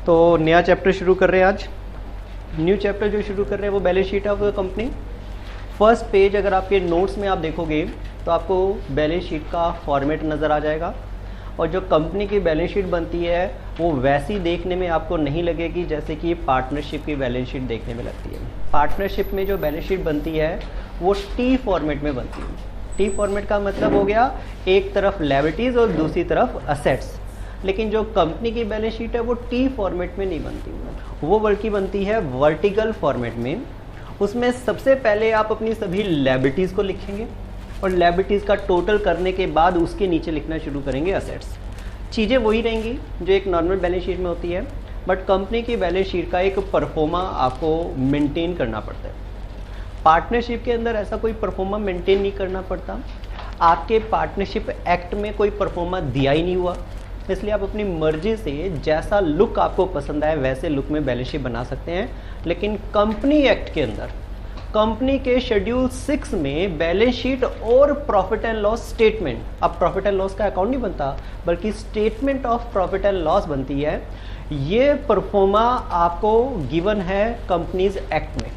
तो नया चैप्टर शुरू कर रहे हैं आज। न्यू चैप्टर जो शुरू कर रहे हैं वो balance sheet of company. First page अगर आपके नोट्स में आप देखोगे तो आपको बैलेंस शीट का फॉर्मेट नज़र आ जाएगा और जो कंपनी की बैलेंस शीट बनती है वो वैसी देखने में आपको नहीं लगेगी जैसे कि पार्टनरशिप की बैलेंस शीट देखने में लगती है। पार्टनरशिप में जो बैलेंस शीट बनती है वो टी फॉर्मेट में बनती है। टी फॉर्मेट का मतलब हो गया एक तरफ लायबिलिटीज़ और दूसरी तरफ असेट्स। लेकिन जो कंपनी की बैलेंस शीट है वो टी फॉर्मेट में नहीं बनती, वो बल्कि बनती है वर्टिकल फॉर्मेट में। उसमें सबसे पहले आप अपनी सभी लायबिलिटीज़ को लिखेंगे और लायबिलिटीज़ का टोटल करने के बाद उसके नीचे लिखना शुरू करेंगे असेट्स। चीज़ें वही रहेंगी जो एक नॉर्मल बैलेंस शीट में होती है, बट कंपनी की बैलेंस शीट का एक परफॉर्मा आपको मेंटेन करना पड़ता है। पार्टनरशिप के अंदर ऐसा कोई परफॉर्मा मेंटेन नहीं करना पड़ता। आपके पार्टनरशिप एक्ट में कोई परफॉर्मा दिया ही नहीं हुआ, इसलिए आप अपनी मर्जी से जैसा लुक आपको पसंद आए वैसे लुक में बैलेंस शीट बना सकते हैं। लेकिन कंपनी एक्ट के अंदर कंपनी के शेड्यूल 6 में बैलेंस शीट और प्रॉफिट एंड लॉस स्टेटमेंट, अब प्रॉफिट एंड लॉस का अकाउंट नहीं बनता बल्कि statement of profit and loss बनती है। ये परफॉर्मा आपको गिवन है कंपनीज एक्ट में।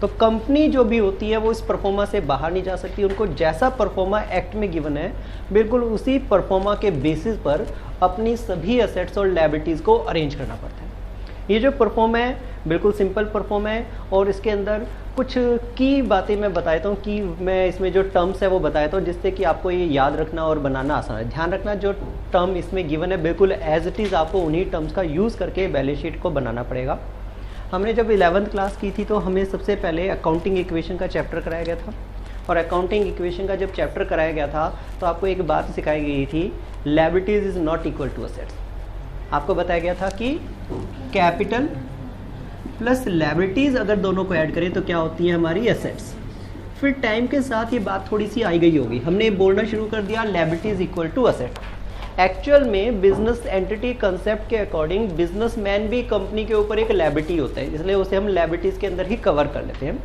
तो कंपनी जो भी होती है वो इस परफॉर्मा से बाहर नहीं जा सकती। उनको जैसा परफॉर्मा एक्ट में गिवन है बिल्कुल उसी परफॉर्मा के बेसिस पर अपनी सभी असेट्स और लायबिलिटीज़ को अरेंज करना पड़ता है। ये जो परफॉर्मा है बिल्कुल सिंपल परफॉर्मा है और इसके अंदर कुछ की बातें मैं बताता हूँ कि मैं इसमें जो टर्म्स है वो बताता हूँ जिससे कि आपको ये याद रखना और बनाना आसान है। ध्यान रखना जो टर्म इसमें गिवन है बिल्कुल एज इट इज़ आपको उन्हीं टर्म्स का यूज़ करके बैलेंस शीट को बनाना पड़ेगा। हमने जब 11th क्लास की थी तो हमें सबसे पहले अकाउंटिंग इक्वेशन का चैप्टर कराया गया था और अकाउंटिंग इक्वेशन का जब चैप्टर कराया गया था तो आपको एक बात सिखाई गई थी, liabilities is not equal to assets. आपको बताया गया था कि कैपिटल प्लस लायबिलिटीज अगर दोनों को ऐड करें तो क्या होती है हमारी असेट्स। फिर टाइम के साथ ये बात थोड़ी सी आई गई होगी, हमने बोलना शुरू कर दिया liabilities equal to asset. Actual में बिजनेस एंटिटी कंसेप्ट के अकॉर्डिंग बिजनेसमैन भी कंपनी के ऊपर एक लायबिलिटी होता है, इसलिए उसे हम लायबिलिटीज़ के अंदर ही कवर कर लेते हैं।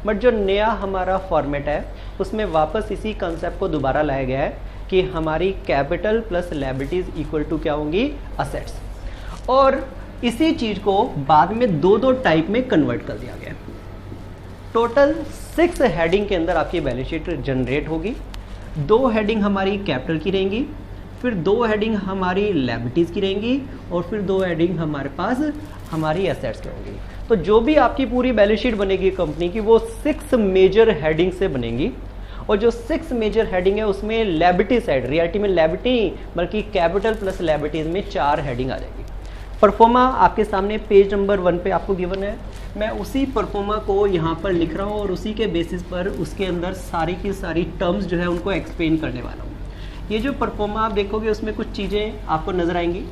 बट जो नया हमारा फॉर्मेट है उसमें वापस इसी कंसेप्ट को दोबारा लाया गया है कि हमारी capital plus liabilities equal to क्या होंगी, असेट्स। और इसी चीज़ को बाद में दो टाइप में कन्वर्ट कर दिया गया। टोटल 6 हेडिंग के अंदर आपकी बैलेंस शीट जनरेट होगी। 2 हेडिंग हमारी कैपिटल की रहेंगी, फिर 2 हेडिंग हमारी लायबिलिटीज़ की रहेंगी और फिर 2 हेडिंग हमारे पास हमारी एसेट्स की होंगी। तो जो भी आपकी पूरी बैलेंस शीट बनेगी कंपनी की वो 6 मेजर हेडिंग से बनेगी और जो 6 मेजर हेडिंग है उसमें लायबिलिटी साइड, रियलिटी में लायबिलिटी बल्कि कैपिटल प्लस लायबिलिटीज़ में 4 हेडिंग आ जाएगी। परफॉर्मा आपके सामने पेज नंबर 1 पे आपको गिवन है। मैं उसी परफॉर्मा को यहाँ पर लिख रहा हूँ और उसी के बेसिस पर उसके अंदर सारी की सारी टर्म्स जो है उनको एक्सप्लेन करने वाला हूँ। ये जो परफॉर्मा आप देखोगे उसमें कुछ चीज़ें आपको नज़र आएंगी।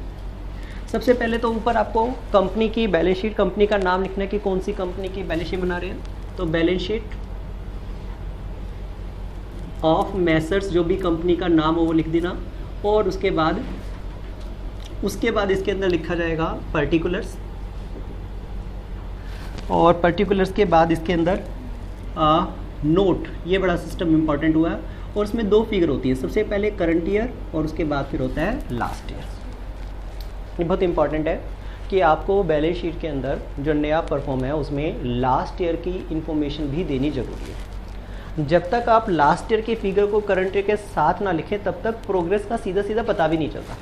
सबसे पहले तो ऊपर आपको कंपनी की बैलेंस शीट, कंपनी का नाम लिखना है कि कौन सी कंपनी की बैलेंस शीट बना रहे हैं। तो बैलेंस शीट ऑफ मैसर्स, जो भी कंपनी का नाम हो वो लिख देना और उसके बाद इसके अंदर लिखा जाएगा पर्टिकुलर्स और पर्टिकुलर्स के बाद इसके अंदर नोट। ये बड़ा सिस्टम इंपॉर्टेंट हुआ है और उसमें 2 फिगर होती है, सबसे पहले करंट ईयर और उसके बाद फिर होता है लास्ट ईयर। ये बहुत इंपॉर्टेंट है कि आपको बैलेंस शीट के अंदर जो नया परफॉर्म है उसमें लास्ट ईयर की इंफॉर्मेशन भी देनी जरूरी है। जब तक आप लास्ट ईयर की फिगर को करंट ईयर के साथ ना लिखें तब तक प्रोग्रेस का सीधा पता भी नहीं चलता।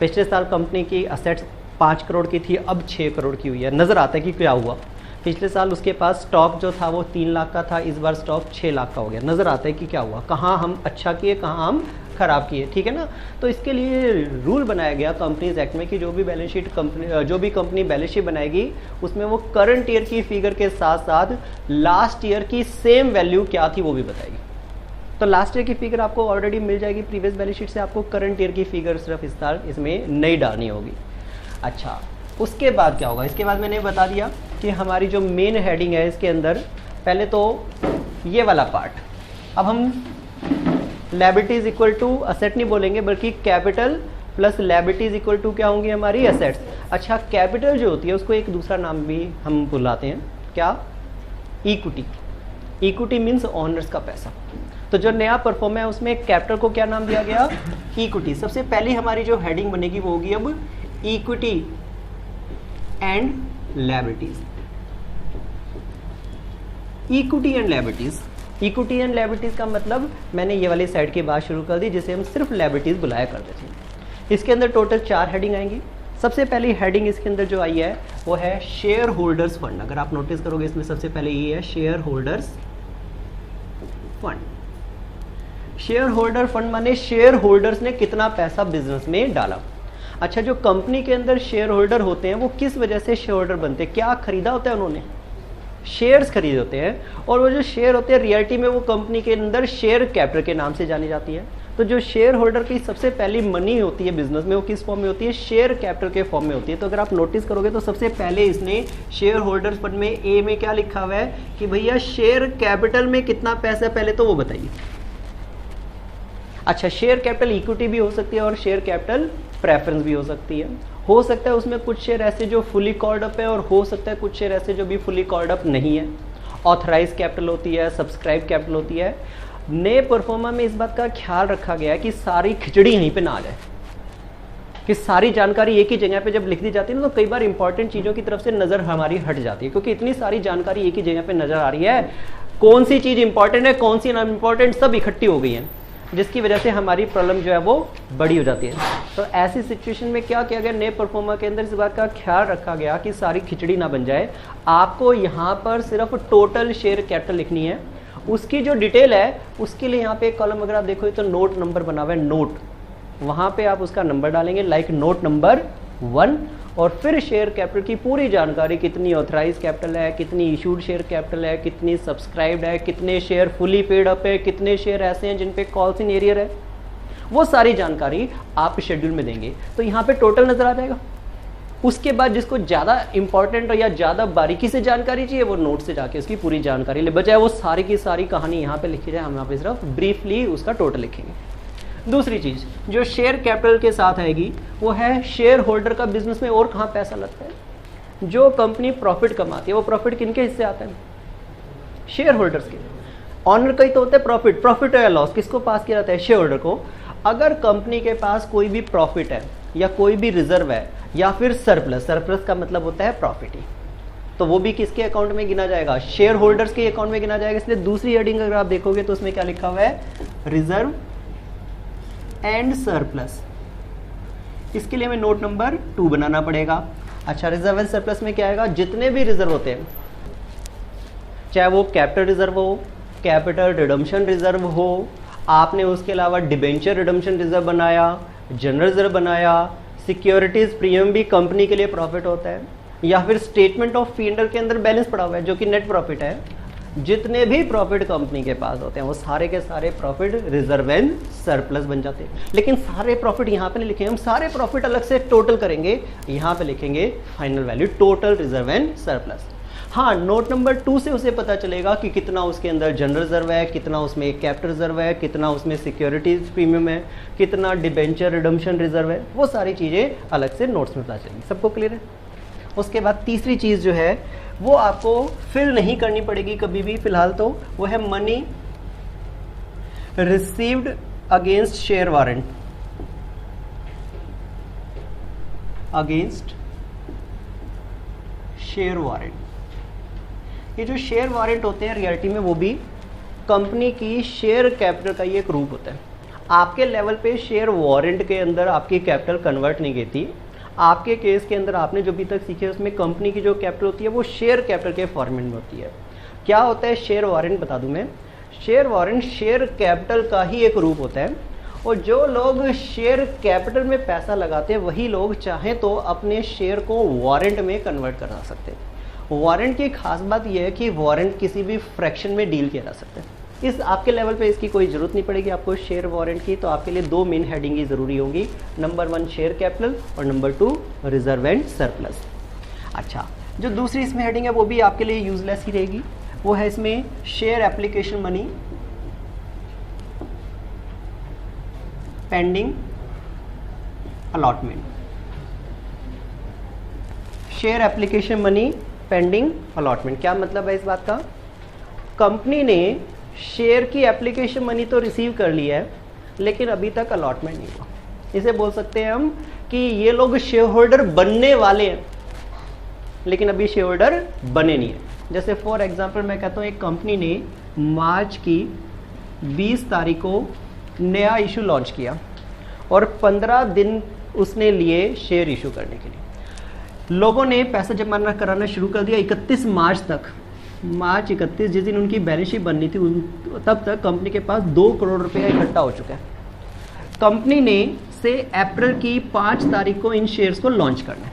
पिछले साल कंपनी की असेट्स 5 करोड़ की थी, अब 6 करोड़ की हुई है, नज़र आता है कि क्या हुआ। पिछले साल उसके पास स्टॉक जो था वो 3 लाख का था, इस बार स्टॉक 6 लाख का हो गया। नज़र आता है कि क्या हुआ, कहाँ हम अच्छा किए कहाँ हम खराब किए, ठीक है ना। तो इसके लिए रूल बनाया गया कंपनीज एक्ट में कि जो भी कंपनी बैलेंस शीट बनाएगी उसमें वो करंट ईयर की फिगर के साथ साथ लास्ट ईयर की सेम वैल्यू क्या थी वो भी बताएगी। तो लास्ट ईयर की फिगर आपको ऑलरेडी मिल जाएगी प्रीवियस बैलेंस शीट से, आपको करंट ईयर की फिगर सिर्फ इस साल इसमें नहीं डालनी होगी। अच्छा, उसके बाद क्या होगा, इसके बाद मैंने बता दिया कि हमारी जो मेन हेडिंग है इसके अंदर पहले तो ये वाला पार्ट, अब हम लायबिलिटीज इक्वल टू असेट नहीं बोलेंगे बल्कि capital plus liabilities equal to क्या होंगी हमारी असेट्स। अच्छा, कैपिटल जो होती है उसको एक दूसरा नाम भी हम बुलाते हैं, क्या, इक्विटी। इक्विटी मीन्स ऑनर्स का पैसा। तो जो नया परफॉर्म है उसमें कैपिटल को क्या नाम दिया गया, इक्विटी। सबसे पहली हमारी जो हेडिंग बनेगी वो होगी अब equity and liabilities. Equity and liabilities, equity and liabilities का मतलब मैंने ये वाली साइड की बात शुरू कर दी जिसे हम सिर्फ लायबिलिटीज बुलाया करते थे। इसके अंदर टोटल 4 हेडिंग आएंगी। सबसे पहली हेडिंग इसके अंदर जो आई है वो है शेयर होल्डर्स फंड। अगर आप नोटिस करोगे इसमें सबसे पहले ये है share holders fund. Share holder fund माने शेयर होल्डर्स ने कितना पैसा बिजनेस में डाला। अच्छा, जो कंपनी के अंदर शेयर होल्डर होते हैं वो किस वजह से शेयर होल्डर बनते हैं? क्या खरीदा होता है उन्होंने? शेयर्स खरीदे होते हैं। और वो जो शेयर होते हैं रियलिटी में वो कंपनी के अंदर शेयर कैपिटल के नाम से जानी जाती है। तो जो शेयर होल्डर की सबसे पहली मनी होती है बिजनेस में वो किस फॉर्म में होती है? शेयर कैपिटल के फॉर्म में होती है। तो अगर आप नोटिस करोगे तो सबसे पहले इसने शेयर होल्डर्स फंड में ए में क्या लिखा हुआ है कि भैया शेयर कैपिटल में कितना पैसा है पहले तो वो बताइए। अच्छा, शेयर कैपिटल इक्विटी भी हो सकती है और शेयर कैपिटल प्रेफरेंस भी हो सकती है। हो सकता है उसमें कुछ शेयर ऐसे जो फुली कॉल्ड अप है और हो सकता है कुछ शेयर ऐसे जो भी फुली कॉल्ड अप नहीं है। ऑथराइज कैपिटल होती है, सब्सक्राइब कैपिटल होती है। नए परफॉर्मा में इस बात का ख्याल रखा गया है कि सारी खिचड़ी यहीं पे ना आ जाए, कि सारी जानकारी एक ही जगह पे जब लिख दी जाती है ना तो कई बार इंपॉर्टेंट चीज़ों की तरफ से नज़र हमारी हट जाती है, क्योंकि इतनी सारी जानकारी एक ही जगह पे नज़र आ रही है। कौन सी चीज़ इंपॉर्टेंट है, कौन सी नॉन इंपॉर्टेंट, सब इकट्ठी हो गई है, जिसकी वजह से हमारी प्रॉब्लम जो है वो बड़ी हो जाती है। तो ऐसी सिचुएशन में क्या किया गया, नए परफॉर्मा के अंदर इस बात का ख्याल रखा गया कि सारी खिचड़ी ना बन जाए। आपको यहाँ पर सिर्फ टोटल शेयर कैपिटल लिखनी है। उसकी जो डिटेल है उसके लिए यहाँ पे एक कॉलम अगर आप देखो तो नोट नंबर बना हुआ है, नोट, वहाँ पे आप उसका नंबर डालेंगे लाइक नोट नंबर 1। और फिर शेयर कैपिटल की पूरी जानकारी, कितनी ऑथराइज कैपिटल है, कितनी इशूड शेयर कैपिटल है, कितनी सब्सक्राइब्ड है, कितने शेयर फुली पेड अप है, कितने शेयर ऐसे हैं जिन पे कॉल्स इन एरियर है, वो सारी जानकारी आप शेड्यूल में देंगे तो यहाँ पे टोटल नजर आ जाएगा। उसके बाद जिसको ज़्यादा इंपॉर्टेंट या ज़्यादा बारीकी से जानकारी चाहिए वो नोट से जाके उसकी पूरी जानकारी ले, बजाय वो सारी की सारी कहानी यहाँ पे लिखी जाए, हम यहाँ पे सिर्फ ब्रीफली उसका टोटल लिखेंगे। दूसरी चीज़ जो शेयर कैपिटल के साथ आएगी वो है शेयर होल्डर का बिजनेस में और कहाँ पैसा लगता है। जो कंपनी प्रॉफिट कमाती है वो प्रॉफिट किनके हिस्से आता है? शेयर होल्डर्स के। ऑनर का ही तो होता है प्रॉफिट। प्रॉफिट या लॉस किसको पास किया जाता है? शेयर होल्डर को। अगर कंपनी के पास कोई भी प्रॉफिट है या कोई भी रिजर्व है या फिर सरप्लस, सरप्लस का मतलब होता है प्रॉफिट ही, तो वो भी किसके अकाउंट में गिना जाएगा? शेयर होल्डर्स के अकाउंट में गिना जाएगा। इसलिए दूसरी हेडिंग अगर आप देखोगे तो उसमें क्या लिखा हुआ है? Reserve and surplus. इसके लिए हमें नोट नंबर 2 बनाना पड़ेगा। अच्छा, रिजर्व एंड सरप्लस में क्या आएगा? जितने भी रिजर्व होते हैं, चाहे वो कैपिटल रिजर्व हो, कैपिटल रिडम्पशन रिजर्व हो, आपने उसके अलावा डिबेंचर रिडम्पशन रिजर्व बनाया, जनरल रिजर्व बनाया, सिक्योरिटीज प्रीमियम भी कंपनी के लिए प्रॉफिट होता है, या फिर स्टेटमेंट ऑफ P&L के अंदर बैलेंस पड़ा हुआ है जो कि नेट प्रॉफिट है। जितने भी प्रॉफिट कंपनी के पास होते हैं वो सारे के सारे प्रॉफिट रिजर्व एंड सरप्लस बन जाते हैं। लेकिन सारे प्रॉफिट यहाँ पे नहीं लिखेंगे, हम सारे प्रॉफिट अलग से टोटल करेंगे, यहाँ पे लिखेंगे final value total reserve and surplus. हाँ, नोट नंबर 2 से उसे पता चलेगा कि कितना उसके अंदर जनरल रिजर्व है, कितना उसमें कैपिटल रिजर्व है, कितना उसमें सिक्योरिटीज प्रीमियम है, कितना डिबेंचर रिडम्पशन रिजर्व है, वो सारी चीज़ें अलग से नोट्स में पता चलेंगी। सबको क्लियर है? उसके बाद तीसरी चीज़ जो है वो आपको फिल नहीं करनी पड़ेगी कभी भी फिलहाल, तो वो है money received against share warrant. Against share warrant. ये जो शेयर वारंट होते हैं रियलिटी में वो भी कंपनी की शेयर कैपिटल का ही एक रूप होता है। आपके लेवल पे शेयर वारंट के अंदर आपकी कैपिटल कन्वर्ट नहीं की थी। आपके केस के अंदर आपने जो अभी तक सीखे उसमें कंपनी की जो कैपिटल होती है वो शेयर कैपिटल के फॉर्मेट में होती है। क्या होता है शेयर वारंट बता दूं मैं। शेयर वारंट शेयर कैपिटल का ही एक रूप होता है और जो लोग शेयर कैपिटल में पैसा लगाते हैं वही लोग चाहें तो अपने शेयर को वारंट में कन्वर्ट करा सकते हैं। वारंट की खास बात यह है कि वारंट किसी भी फ्रैक्शन में डील किया जा सकता है। इस आपके लेवल पे इसकी कोई ज़रूरत नहीं पड़ेगी आपको शेयर वारंट की, तो आपके लिए 2 मेन हेडिंग ही ज़रूरी होंगी, नंबर 1 शेयर कैपिटल और नंबर 2 रिजर्व एंड सरप्लस। अच्छा, जो दूसरी इसमें हेडिंग है वो भी आपके लिए यूजलेस ही रहेगी, वो है इसमें share application money pending allotment. Share application money pending allotment क्या मतलब है इस बात का? कंपनी ने शेयर की एप्लीकेशन मनी तो रिसीव कर लिया है लेकिन अभी तक अलॉटमेंट नहीं हुआ। इसे बोल सकते हैं हम कि ये लोग शेयर होल्डर बनने वाले हैं लेकिन अभी शेयर होल्डर बने नहीं है। जैसे फॉर एग्जांपल मैं कहता हूँ एक कंपनी ने मार्च की 20 तारीख को नया इशू लॉन्च किया और 15 दिन उसने लिए शेयर इशू करने के लिए। लोगों ने पैसा जमा कराना शुरू कर दिया 31 मार्च तक। मार्च 31 जिस दिन उनकी बैलेंस शीट बननी थी तब तक कंपनी के पास 2 करोड़ रुपया इकट्ठा हो चुका है। कंपनी ने से अप्रैल की 5 तारीख को इन शेयर्स को लॉन्च करना है।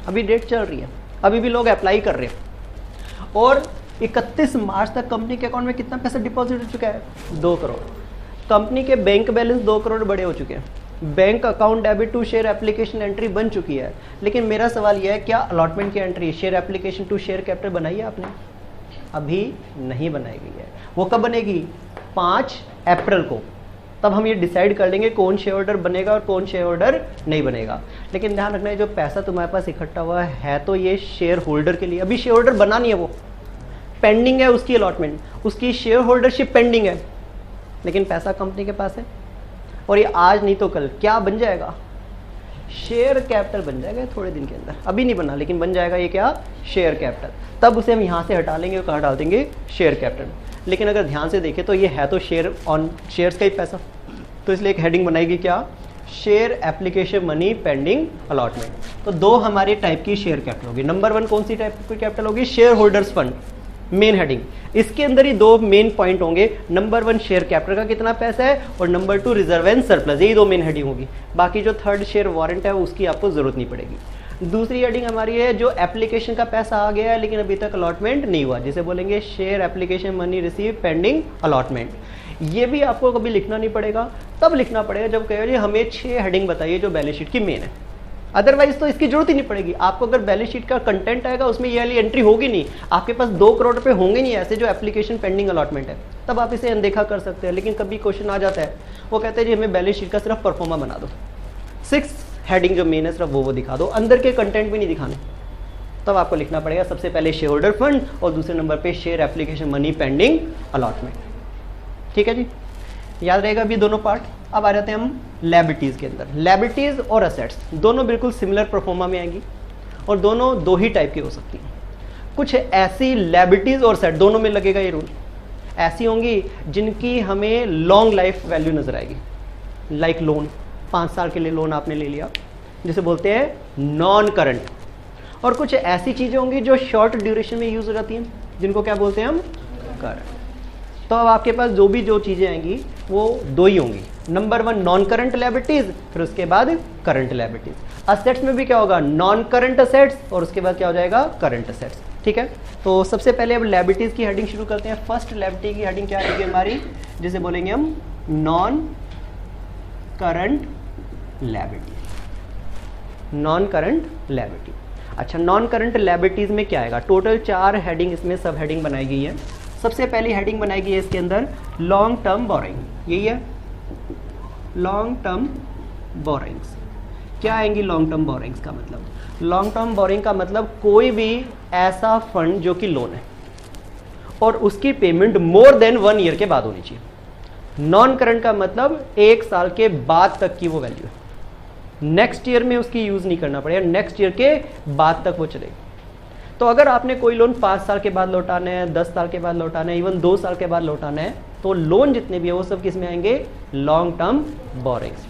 अभी डेट चल रही है, अभी भी लोग अप्लाई कर रहे हैं और 31 मार्च तक कंपनी के अकाउंट में कितना पैसा डिपॉजिट हो चुका है? 2 करोड़। कंपनी के बैंक बैलेंस 2 करोड़ बड़े हो चुके हैं। Bank account debit to share application entry बन चुकी है। लेकिन मेरा सवाल यह है, क्या अलॉटमेंट की entry share application to share capital बनाई है आपने? अभी नहीं बनाई गई है। वो कब बनेगी? 5 अप्रैल को। तब हम ये डिसाइड कर लेंगे कौन शेयर होल्डर बनेगा और कौन शेयर होल्डर नहीं बनेगा। लेकिन ध्यान रखना है, जो पैसा तुम्हारे पास इकट्ठा हुआ है तो ये शेयर होल्डर के लिए। अभी शेयर होल्डर बना नहीं है, वो पेंडिंग है उसकी अलॉटमेंट, उसकी शेयर होल्डरशिप पेंडिंग है, लेकिन पैसा कंपनी के पास है। और ये आज नहीं तो कल क्या बन जाएगा? शेयर कैपिटल बन जाएगा थोड़े दिन के अंदर। अभी नहीं बना लेकिन बन जाएगा ये क्या? Share capital. तब उसे हम यहाँ से हटा लेंगे और कहाँ डाल देंगे? Share capital. लेकिन अगर ध्यान से देखें तो ये है तो शेयर ऑन शेयर्स का ही पैसा, तो इसलिए एक हेडिंग बनाएगी क्या? Share application money pending allotment. तो 2 हमारे टाइप की शेयर कैपिटल होगी। नंबर 1 कौन सी टाइप की कैपिटल होगी? Share holders fund, main heading. इसके अंदर ही 2 मेन पॉइंट होंगे। नंबर 1 शेयर कैपिटल का कितना पैसा है और नंबर 2 रिजर्व एंड सरप्लस। यही 2 मेन हेडिंग होगी। बाकी जो 3rd शेयर वारंट है उसकी आपको जरूरत नहीं पड़ेगी। दूसरी हेडिंग हमारी है जो एप्लीकेशन का पैसा आ गया है लेकिन अभी तक अलॉटमेंट नहीं हुआ, जिसे बोलेंगे share application money receive pending allotment. ये भी आपको कभी लिखना नहीं पड़ेगा, तब लिखना पड़ेगा जब कहें हमें 6 हेडिंग बताइए जो बैलेंस शीट की मेन है। अदरवाइज तो इसकी जरूरत ही नहीं पड़ेगी। आपको अगर बैलेंस शीट का कंटेंट आएगा उसमें ये वाली एंट्री होगी नहीं, आपके पास 2 करोड़ रुपए होंगे नहीं ऐसे जो एप्लीकेशन पेंडिंग अलॉटमेंट है, तब आप इसे अनदेखा कर सकते हैं। लेकिन कभी क्वेश्चन आ जाता है, वो कहते हैं जी हमें बैलेंस शीट का सिर्फ परफॉर्मा बना दो, 6 हेडिंग जो मेन है सिर्फ वो दिखा दो, अंदर के कंटेंट भी नहीं दिखाने। तब आपको लिखना पड़ेगा सबसे पहले शेयर होल्डर फंड और दूसरे नंबर पे share application money pending allotment. ठीक है जी, याद रहेगा अभी दोनों पार्ट। अब आ जाते हैं हम लायबिलिटीज के अंदर। लायबिलिटीज और असेट्स दोनों बिल्कुल सिमिलर परफॉर्मा में आएंगी और दोनों 2 ही टाइप की हो सकती हैं। कुछ ऐसी लायबिलिटीज और असेट दोनों में लगेगा ये रूल, ऐसी होंगी जिनकी हमें लॉन्ग लाइफ वैल्यू नजर आएगी। लाइक लोन, 5 साल के लिए लोन आपने ले लिया, जिसे बोलते हैं नॉन करंट। और कुछ ऐसी चीजें होंगी जो शॉर्ट ड्यूरेशन में यूज हो जाती हैं, जिनको क्या बोलते हैं हम? करंट। तो अब आपके पास जो चीजें आएंगी वो 2 ही होंगी। नंबर 1 नॉन करंट लायबिलिटीज, फिर उसके बाद करंट लायबिलिटीज। असेट्स में भी क्या होगा? नॉन करंट असेट्स और उसके बाद क्या हो जाएगा? Current assets. ठीक है, तो सबसे पहले अब लायबिलिटीज की हेडिंग शुरू करते हैं। फर्स्ट लायबिलिटी की हेडिंग क्या आएगी हमारी, जिसे बोलेंगे हम non current liability. Non current liability. अच्छा, नॉन करंट लायबिलिटीज में क्या आएगा? टोटल 4 हेडिंग इसमें सब हेडिंग बनाई गई है। सबसे पहली हेडिंग बनाई गई है इसके अंदर लॉन्ग टर्म बोरिंग, यही है लॉन्ग टर्म बोरिंग्स। क्या आएंगी लॉन्ग टर्म बोरिंग्स का मतलब? लॉन्ग टर्म बोरिंग का मतलब कोई भी ऐसा फंड जो कि लोन है और उसकी पेमेंट मोर देन 1 ईयर के बाद होनी चाहिए। नॉन करंट का मतलब 1 साल के बाद तक की वो वैल्यू है, नेक्स्ट ईयर में उसकी यूज नहीं करना पड़ेगा, नेक्स्ट ईयर के बाद तक वो चलेगी। तो अगर आपने कोई लोन 5 साल के बाद लौटाना है, 10 साल के बाद लौटाना है, इवन 2 साल के बाद लौटाना है, तो लोन जितने भी है वो सब किस में आएंगे? Long term borrowings.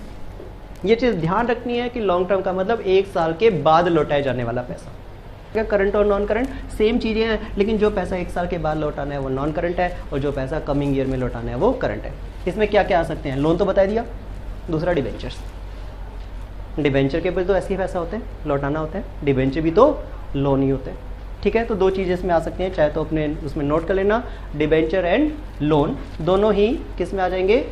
ये चीज ध्यान रखनी है कि लॉन्ग टर्म का मतलब 1 साल के बाद लौटाए जाने वाला पैसा। क्या करंट और नॉन करंट सेम चीजें हैं, लेकिन जो पैसा 1 साल के बाद लौटाना है वो नॉन करंट है और जो पैसा कमिंग ईयर में लौटाना है वो करंट है। इसमें क्या क्या आ सकते हैं? लोन तो बता दिया, दूसरा डिबेंचर्स। डिबेंचर के ऊपर तो ऐसे ही पैसा होते हैं, लौटाना होता है, डिबेंचर भी तो लोन ही होते हैं। ठीक है, तो 2 चीज़ें इसमें आ सकती हैं, चाहे तो अपने उसमें नोट कर लेना, डिबेंचर एंड लोन दोनों ही किस में आ जाएंगे?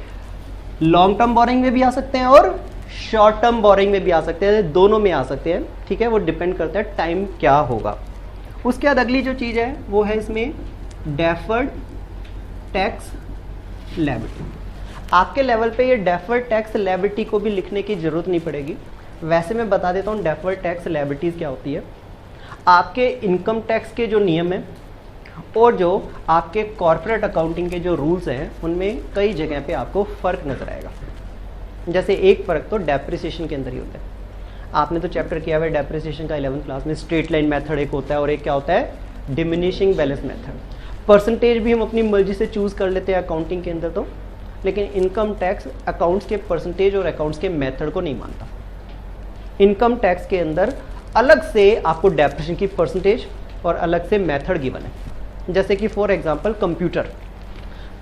लॉन्ग टर्म बोरिंग में भी आ सकते हैं और शॉर्ट टर्म बोरिंग में भी आ सकते हैं, दोनों में आ सकते हैं। ठीक है, वो डिपेंड करता है टाइम क्या होगा। उसके बाद अगली जो चीज़ है वो है इसमें डेफर्ड टैक्स लायबिलिटी। आपके लेवल पे ये डेफर्ड टैक्स लायबिलिटी को भी लिखने की जरूरत नहीं पड़ेगी। वैसे मैं बता देता हूँ डेफर्ड टैक्स लायबिलिटीज क्या होती है। आपके इनकम टैक्स के जो नियम हैं और जो आपके कॉर्पोरेट अकाउंटिंग के जो रूल्स हैं उनमें कई जगह पे आपको फ़र्क नज़र आएगा। जैसे एक फ़र्क तो डेप्रिसिएशन के अंदर ही होता है। आपने तो चैप्टर किया हुआ है डेप्रिसिएशन का 11th क्लास में, स्ट्रेट लाइन मेथड एक होता है और एक क्या होता है डिमिनिशिंग बैलेंस मेथड। परसेंटेज भी हम अपनी मर्जी से चूज कर लेते हैं अकाउंटिंग के अंदर तो, लेकिन इनकम टैक्स अकाउंट्स के परसेंटेज और अकाउंट्स के मेथड को नहीं मानता। इनकम टैक्स के अंदर अलग से आपको डेप्रिसिएशन की परसेंटेज और अलग से मेथड गिवन है। जैसे कि फॉर एग्जांपल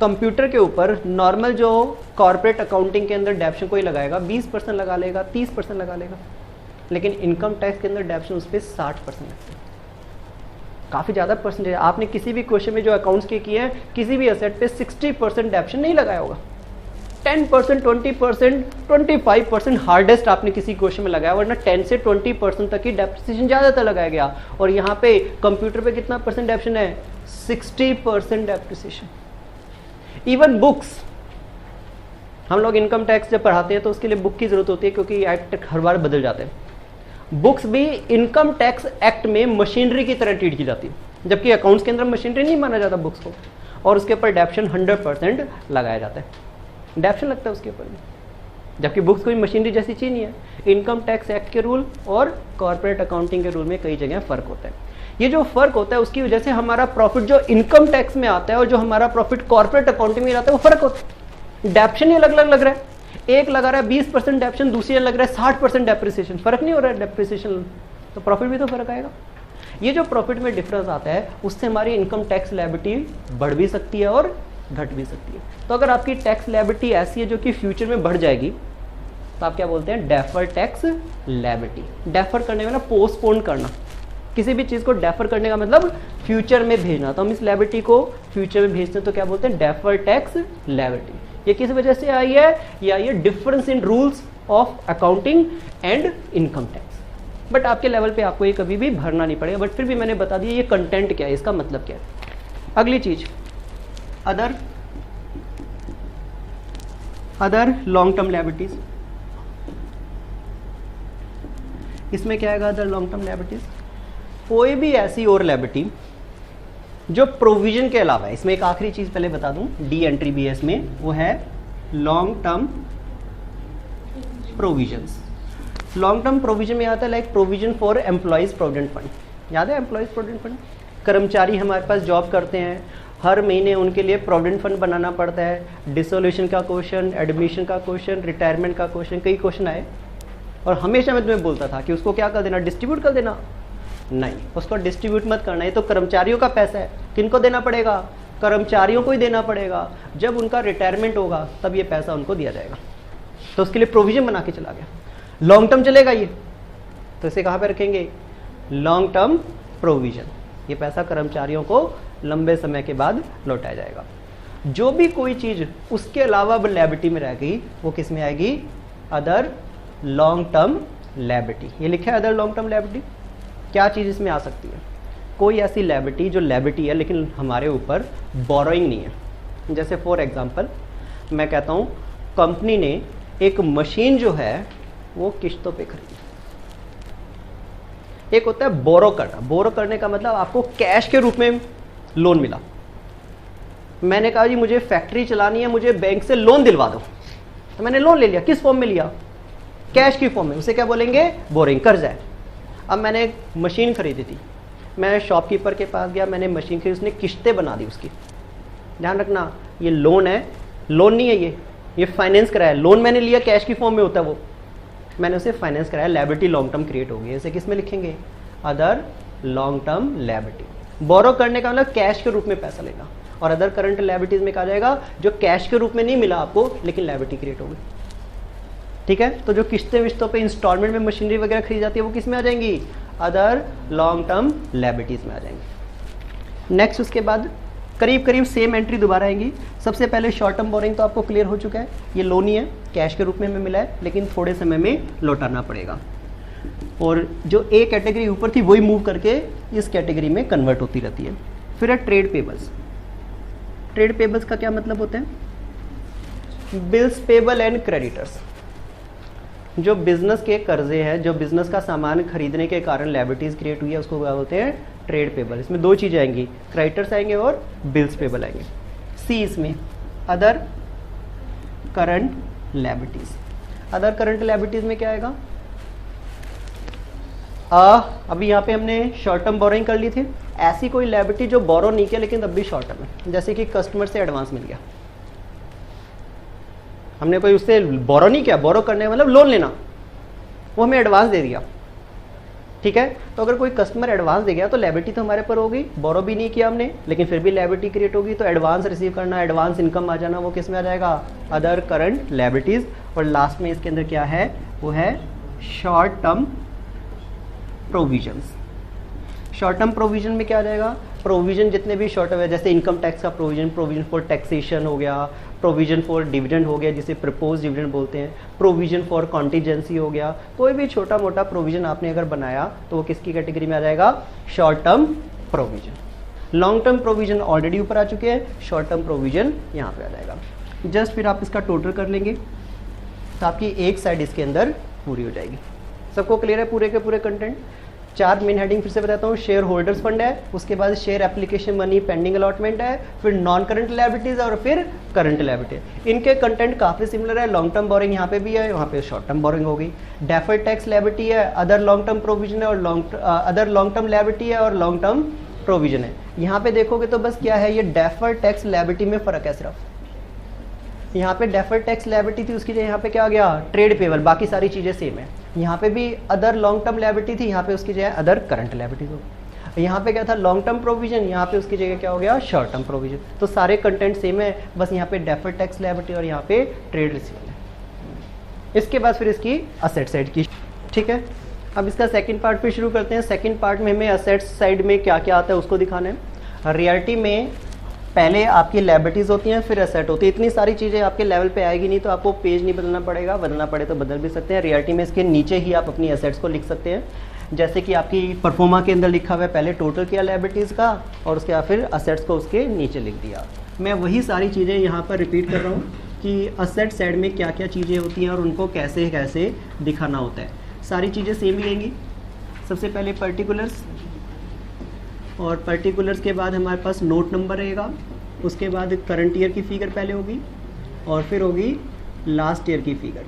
कंप्यूटर के ऊपर नॉर्मल जो कॉर्पोरेट अकाउंटिंग के अंदर डेप्रिसिएशन कोई लगाएगा 20% लगा लेगा, 30% लगा लेगा, लेकिन इनकम टैक्स के अंदर डेप्रिसिएशन उस पर 60% लगता है। काफ़ी ज़्यादा परसेंटेज। आपने किसी भी क्वेश्चन में जो अकाउंट्स के किए हैं किसी भी असेट पे 60% डेप्रिसिएशन नहीं लगाया होगा, 10%, 20%, 25% हार्डेस्ट आपने किसी क्वेश्चन में लगाया, वरना 10 से 20% तक ही डेप्रिसिएशन ज़्यादातर लगाया गया। और यहाँ पे कंप्यूटर पे कितना परसेंट डेप्रिसिएशन है? 60% डेप्रिसिएशन। इवन बुक्स, हम लोग इनकम टैक्स जब पढ़ाते हैं तो उसके लिए बुक की जरूरत होती है क्योंकि एक्ट हर बार बदल जाते हैं। बुक्स भी इनकम टैक्स एक्ट में मशीनरी की तरह ट्रीट की जाती है, जबकि अकाउंट्स के अंदर मशीनरी नहीं माना जाता बुक्स को, और उसके ऊपर डेप्रिसिएशन 100% लगाया जाता है, डेप्रिसिएशन लगता है उसके ऊपर, जबकि बुक्स कोई मशीनरी जैसी चीज नहीं है। इनकम टैक्स एक्ट के रूल और कॉर्पोरेट अकाउंटिंग के रूल में कई जगह फर्क होता है। ये जो फर्क होता है उसकी वजह से हमारा प्रॉफिट जो इनकम टैक्स में आता है और जो हमारा प्रॉफिट कॉर्पोरेट अकाउंटिंग में आता है वो फर्क होता है। डेप्रिसिएशन अलग अलग लग रहा है, एक लगा रहा है 20% डेप्रिसिएशन, दूसरी लग रहा है 60% डेप्रिसिएशन, फर्क नहीं हो रहा है डेप्रिसिएशन, तो प्रॉफिट भी तो फर्क आएगा। ये जो प्रॉफिट में डिफरेंस आता है उससे हमारी इनकम टैक्स लायबिलिटी बढ़ भी सकती है और घट भी सकती है। तो अगर आपकी टैक्स लायबिलिटी ऐसी है जो कि फ्यूचर में बढ़ जाएगी तो आप क्या बोलते हैं? Defer tax liability. डेफर करने में ना पोस्टपोन करना, किसी भी चीज को डेफर करने का मतलब फ्यूचर में भेजना, तो हम इस लायबिलिटी को फ्यूचर में भेजते हैं तो क्या बोलते हैं? Defer tax liability. ये किस वजह से आई है? ये आई है difference in rules of accounting and income tax. But आपके लेवल पे आपको ये कभी भी भरना नहीं पड़ेगा, बट फिर भी मैंने बता दिया ये कंटेंट क्या है, इसका मतलब क्या है। अगली चीज अदर लॉन्ग टर्म लायबिलिटीज। इसमें क्या आएगा? अदर लॉन्ग टर्म लायबिलिटीज, कोई भी ऐसी और लायबिलिटी जो प्रोविजन के अलावा है। इसमें एक आखिरी चीज पहले बता दूं, डी एंट्री बी एस में, वो है long term provisions. Long term provision में आता है like provision for employees provident fund. याद है एम्प्लॉइज प्रोविडेंट फंड? कर्मचारी हमारे पास जॉब करते हैं, हर महीने उनके लिए प्रोविडेंट फंड बनाना पड़ता है। डिसोल्यूशन का क्वेश्चन, एडमिशन का क्वेश्चन, रिटायरमेंट का क्वेश्चन, कई क्वेश्चन आए और हमेशा मैं तुम्हें बोलता था कि उसको क्या कर देना? डिस्ट्रीब्यूट कर देना। नहीं, उसको डिस्ट्रीब्यूट मत करना, ये तो कर्मचारियों का पैसा है। किनको देना पड़ेगा? कर्मचारियों को ही देना पड़ेगा। जब उनका रिटायरमेंट होगा तब ये पैसा उनको दिया जाएगा। तो उसके लिए प्रोविजन बना के चला गया। लॉन्ग टर्म चलेगा ये, तो इसे कहाँ पे रखेंगे? Long term provision. ये पैसा कर्मचारियों को लंबे समय के बाद लौटाया जाएगा। जो भी कोई चीज उसके अलावा लायबिलिटी में रह गई वो किस में आएगी? Other long term liability. ये लिखा है अदर लॉन्ग टर्म लायबिलिटी। क्या चीज इसमें आ सकती है? कोई ऐसी लायबिलिटी जो लायबिलिटी है लेकिन हमारे ऊपर बोरोइंग नहीं है। जैसे फॉर एग्जांपल मैं कहता हूँ कंपनी ने एक मशीन जो है वो किश्तों पे खरीदी। एक होता है बोरो करना। बोरो करने का मतलब आपको कैश के रूप में लोन मिला। मैंने कहा जी मुझे फैक्ट्री चलानी है, मुझे बैंक से लोन दिलवा दो, तो मैंने लोन ले लिया। किस फॉर्म में लिया? कैश की फॉर्म में। उसे क्या बोलेंगे? बोरिंग, कर्जा है। अब मैंने एक मशीन खरीदी थी, मैं शॉपकीपर के पास गया, मैंने मशीन खरीदी, उसने किश्तें बना दी उसकी। ध्यान रखना ये लोन है, लोन नहीं है ये फाइनेंस कराया। लोन मैंने लिया कैश की फॉर्म में होता है वो, मैंने उसे फाइनेंस कराया, लायबिलिटी लॉन्ग टर्म क्रिएट हो गई। इसे किस में लिखेंगे? Other long term liability. Borrow करने का मतलब कैश के रूप में पैसा लेना, और अदर करंट लायबिलिटीज में कहा जाएगा जो कैश के रूप में नहीं मिला आपको लेकिन लायबिलिटी क्रिएट हो गई। ठीक है, तो जो किश्ते विश्तों पे इंस्टॉलमेंट में मशीनरी वगैरह खरीदी जाती है वो किस में आ जाएंगी? अदर लॉन्ग टर्म लायबिलिटीज में आ जाएंगी। नेक्स्ट उसके बाद करीब करीब सेम एंट्री दोबारा आएंगी। सबसे पहले शॉर्ट टर्म बोरिंग तो आपको क्लियर हो चुका है, ये लोन ही है, कैश के रूप में हमें मिला है लेकिन थोड़े समय में लौटाना पड़ेगा। और जो ए कैटेगरी ऊपर थी वही मूव करके इस कैटेगरी में कन्वर्ट होती रहती है। फिर है ट्रेड पेबल्स। ट्रेड पेबल्स का क्या मतलब होता है? Bills payable and creditors. जो बिजनेस के कर्जे हैं, जो बिजनेस का सामान खरीदने के कारण लायबिलिटीज क्रिएट हुई है उसको क्या बोलते हैं? Trade payable. इसमें दो चीजें आएंगी, क्रेडिटर्स आएंगे और बिल्स पेबल आएंगे। सी इसमें other current liabilities. Other current liabilities में क्या आएगा? अभी यहाँ पे हमने शॉर्ट टर्म बोरोइंग कर ली थी। ऐसी कोई लायबिलिटी जो बोरो नहीं किया लेकिन तब भी शॉर्ट टर्म है, जैसे कि कस्टमर से एडवांस मिल गया, हमने कोई उससे बोरो नहीं किया, बोरो करने मतलब लोन लेना, वो हमें एडवांस दे दिया, ठीक है। तो अगर कोई कस्टमर एडवांस दे गया तो लायबिलिटी तो हमारे पर होगी, बोरो भी नहीं किया हमने लेकिन फिर भी लायबिलिटी क्रिएट होगी। तो एडवांस रिसीव करना, एडवांस इनकम आ जाना, वो किस में आ जाएगा, अदर करंट लायबिलिटीज। और लास्ट में इसके अंदर क्या है, वो है short term provisions. Short term provision में क्या आ जाएगा, प्रोविजन जितने भी शॉर्ट टर्म है, जैसे इनकम टैक्स का प्रोविजन, प्रोविजन फॉर टैक्सेशन हो गया, प्रोविजन फॉर डिविडेंड हो गया जिसे प्रपोज डिविडेंड बोलते हैं, प्रोविजन फॉर कॉन्टीजेंसी हो गया। कोई भी छोटा मोटा प्रोविजन आपने अगर बनाया तो वो किसकी कैटेगरी में आ जाएगा, short term provision. Long term provision already ऊपर आ चुके हैं, शॉर्ट टर्म प्रोविजन यहाँ पे आ जाएगा। जस्ट फिर आप इसका टोटल कर लेंगे तो आपकी एक साइड इसके अंदर पूरी हो जाएगी। सबको क्लियर है पूरे के पूरे कंटेंट। 4 मेन हेडिंग फिर से बताता हूँ, शेयर होल्डर्स फंड है, उसके बाद share application money pending allotment है, फिर नॉन करंट लायबिलिटीज और फिर करंट लायबिलिटी। इनके कंटेंट काफी सिमिलर है, लॉन्ग टर्म बोरिंग यहाँ पे भी है, वहाँ पे शॉर्ट टर्म बोरिंग होगी। डेफर्ड टैक्स लायबिलिटी है, अदर लॉन्ग टर्म प्रोविजन है और अदर लॉन्ग टर्म लायबिलिटी है और लॉन्ग टर्म प्रोविजन है। यहाँ पे देखोगे तो बस क्या है, ये डेफर्ड टैक्स लायबिलिटी में फर्क है सिर्फ। यहाँ पे डेफर्ड टैक्स लायबिलिटी थी, उसकी जगह यहाँ पे क्या आ गया, ट्रेड पेबल, बाकी सारी चीजें सेम है। यहाँ पे भी अदर लॉन्ग टर्म लायबिलिटी थी, यहाँ पे उसकी जगह अदर करंट लायबिलिटी हो। यहाँ पे क्या था, लॉन्ग टर्म प्रोविजन, यहाँ पे उसकी जगह क्या हो गया, शॉर्ट टर्म प्रोविजन। तो सारे कंटेंट सेम है, बस यहाँ पे डेफर्ड टैक्स लायबिलिटी और यहाँ पे ट्रेड रिसीवेबल है। इसके बाद फिर इसकी असेट साइड की, ठीक है। अब इसका सेकंड पार्ट पे शुरू करते हैं। सेकंड पार्ट में हमें असेट साइड में क्या क्या आता है उसको दिखाना है। रियलिटी में पहले आपकी लायबिलिटीज होती हैं, फिर असेट होती है। इतनी सारी चीज़ें आपके लेवल पे आएगी नहीं, तो आपको पेज नहीं बदलना पड़ेगा, बदलना पड़े तो बदल भी सकते हैं। रियलिटी में इसके नीचे ही आप अपनी असेट्स को लिख सकते हैं, जैसे कि आपकी परफॉर्मा के अंदर लिखा हुआ है, पहले टोटल किया लायबिलिटीज़ का और उसके बाद फिर असेट्स को उसके नीचे लिख दिया। मैं वही सारी चीज़ें यहाँ पर रिपीट कर रहा हूँ कि असेट साइड में क्या क्या चीज़ें होती हैं और उनको कैसे कैसे दिखाना होता है। सारी चीज़ें सेम ही रहेंगी। सबसे पहले पर्टिकुलर्स, और पर्टिकुलर्स के बाद हमारे पास नोट नंबर रहेगा, उसके बाद करंट ईयर की फिगर पहले होगी और फिर होगी लास्ट ईयर की फिगर।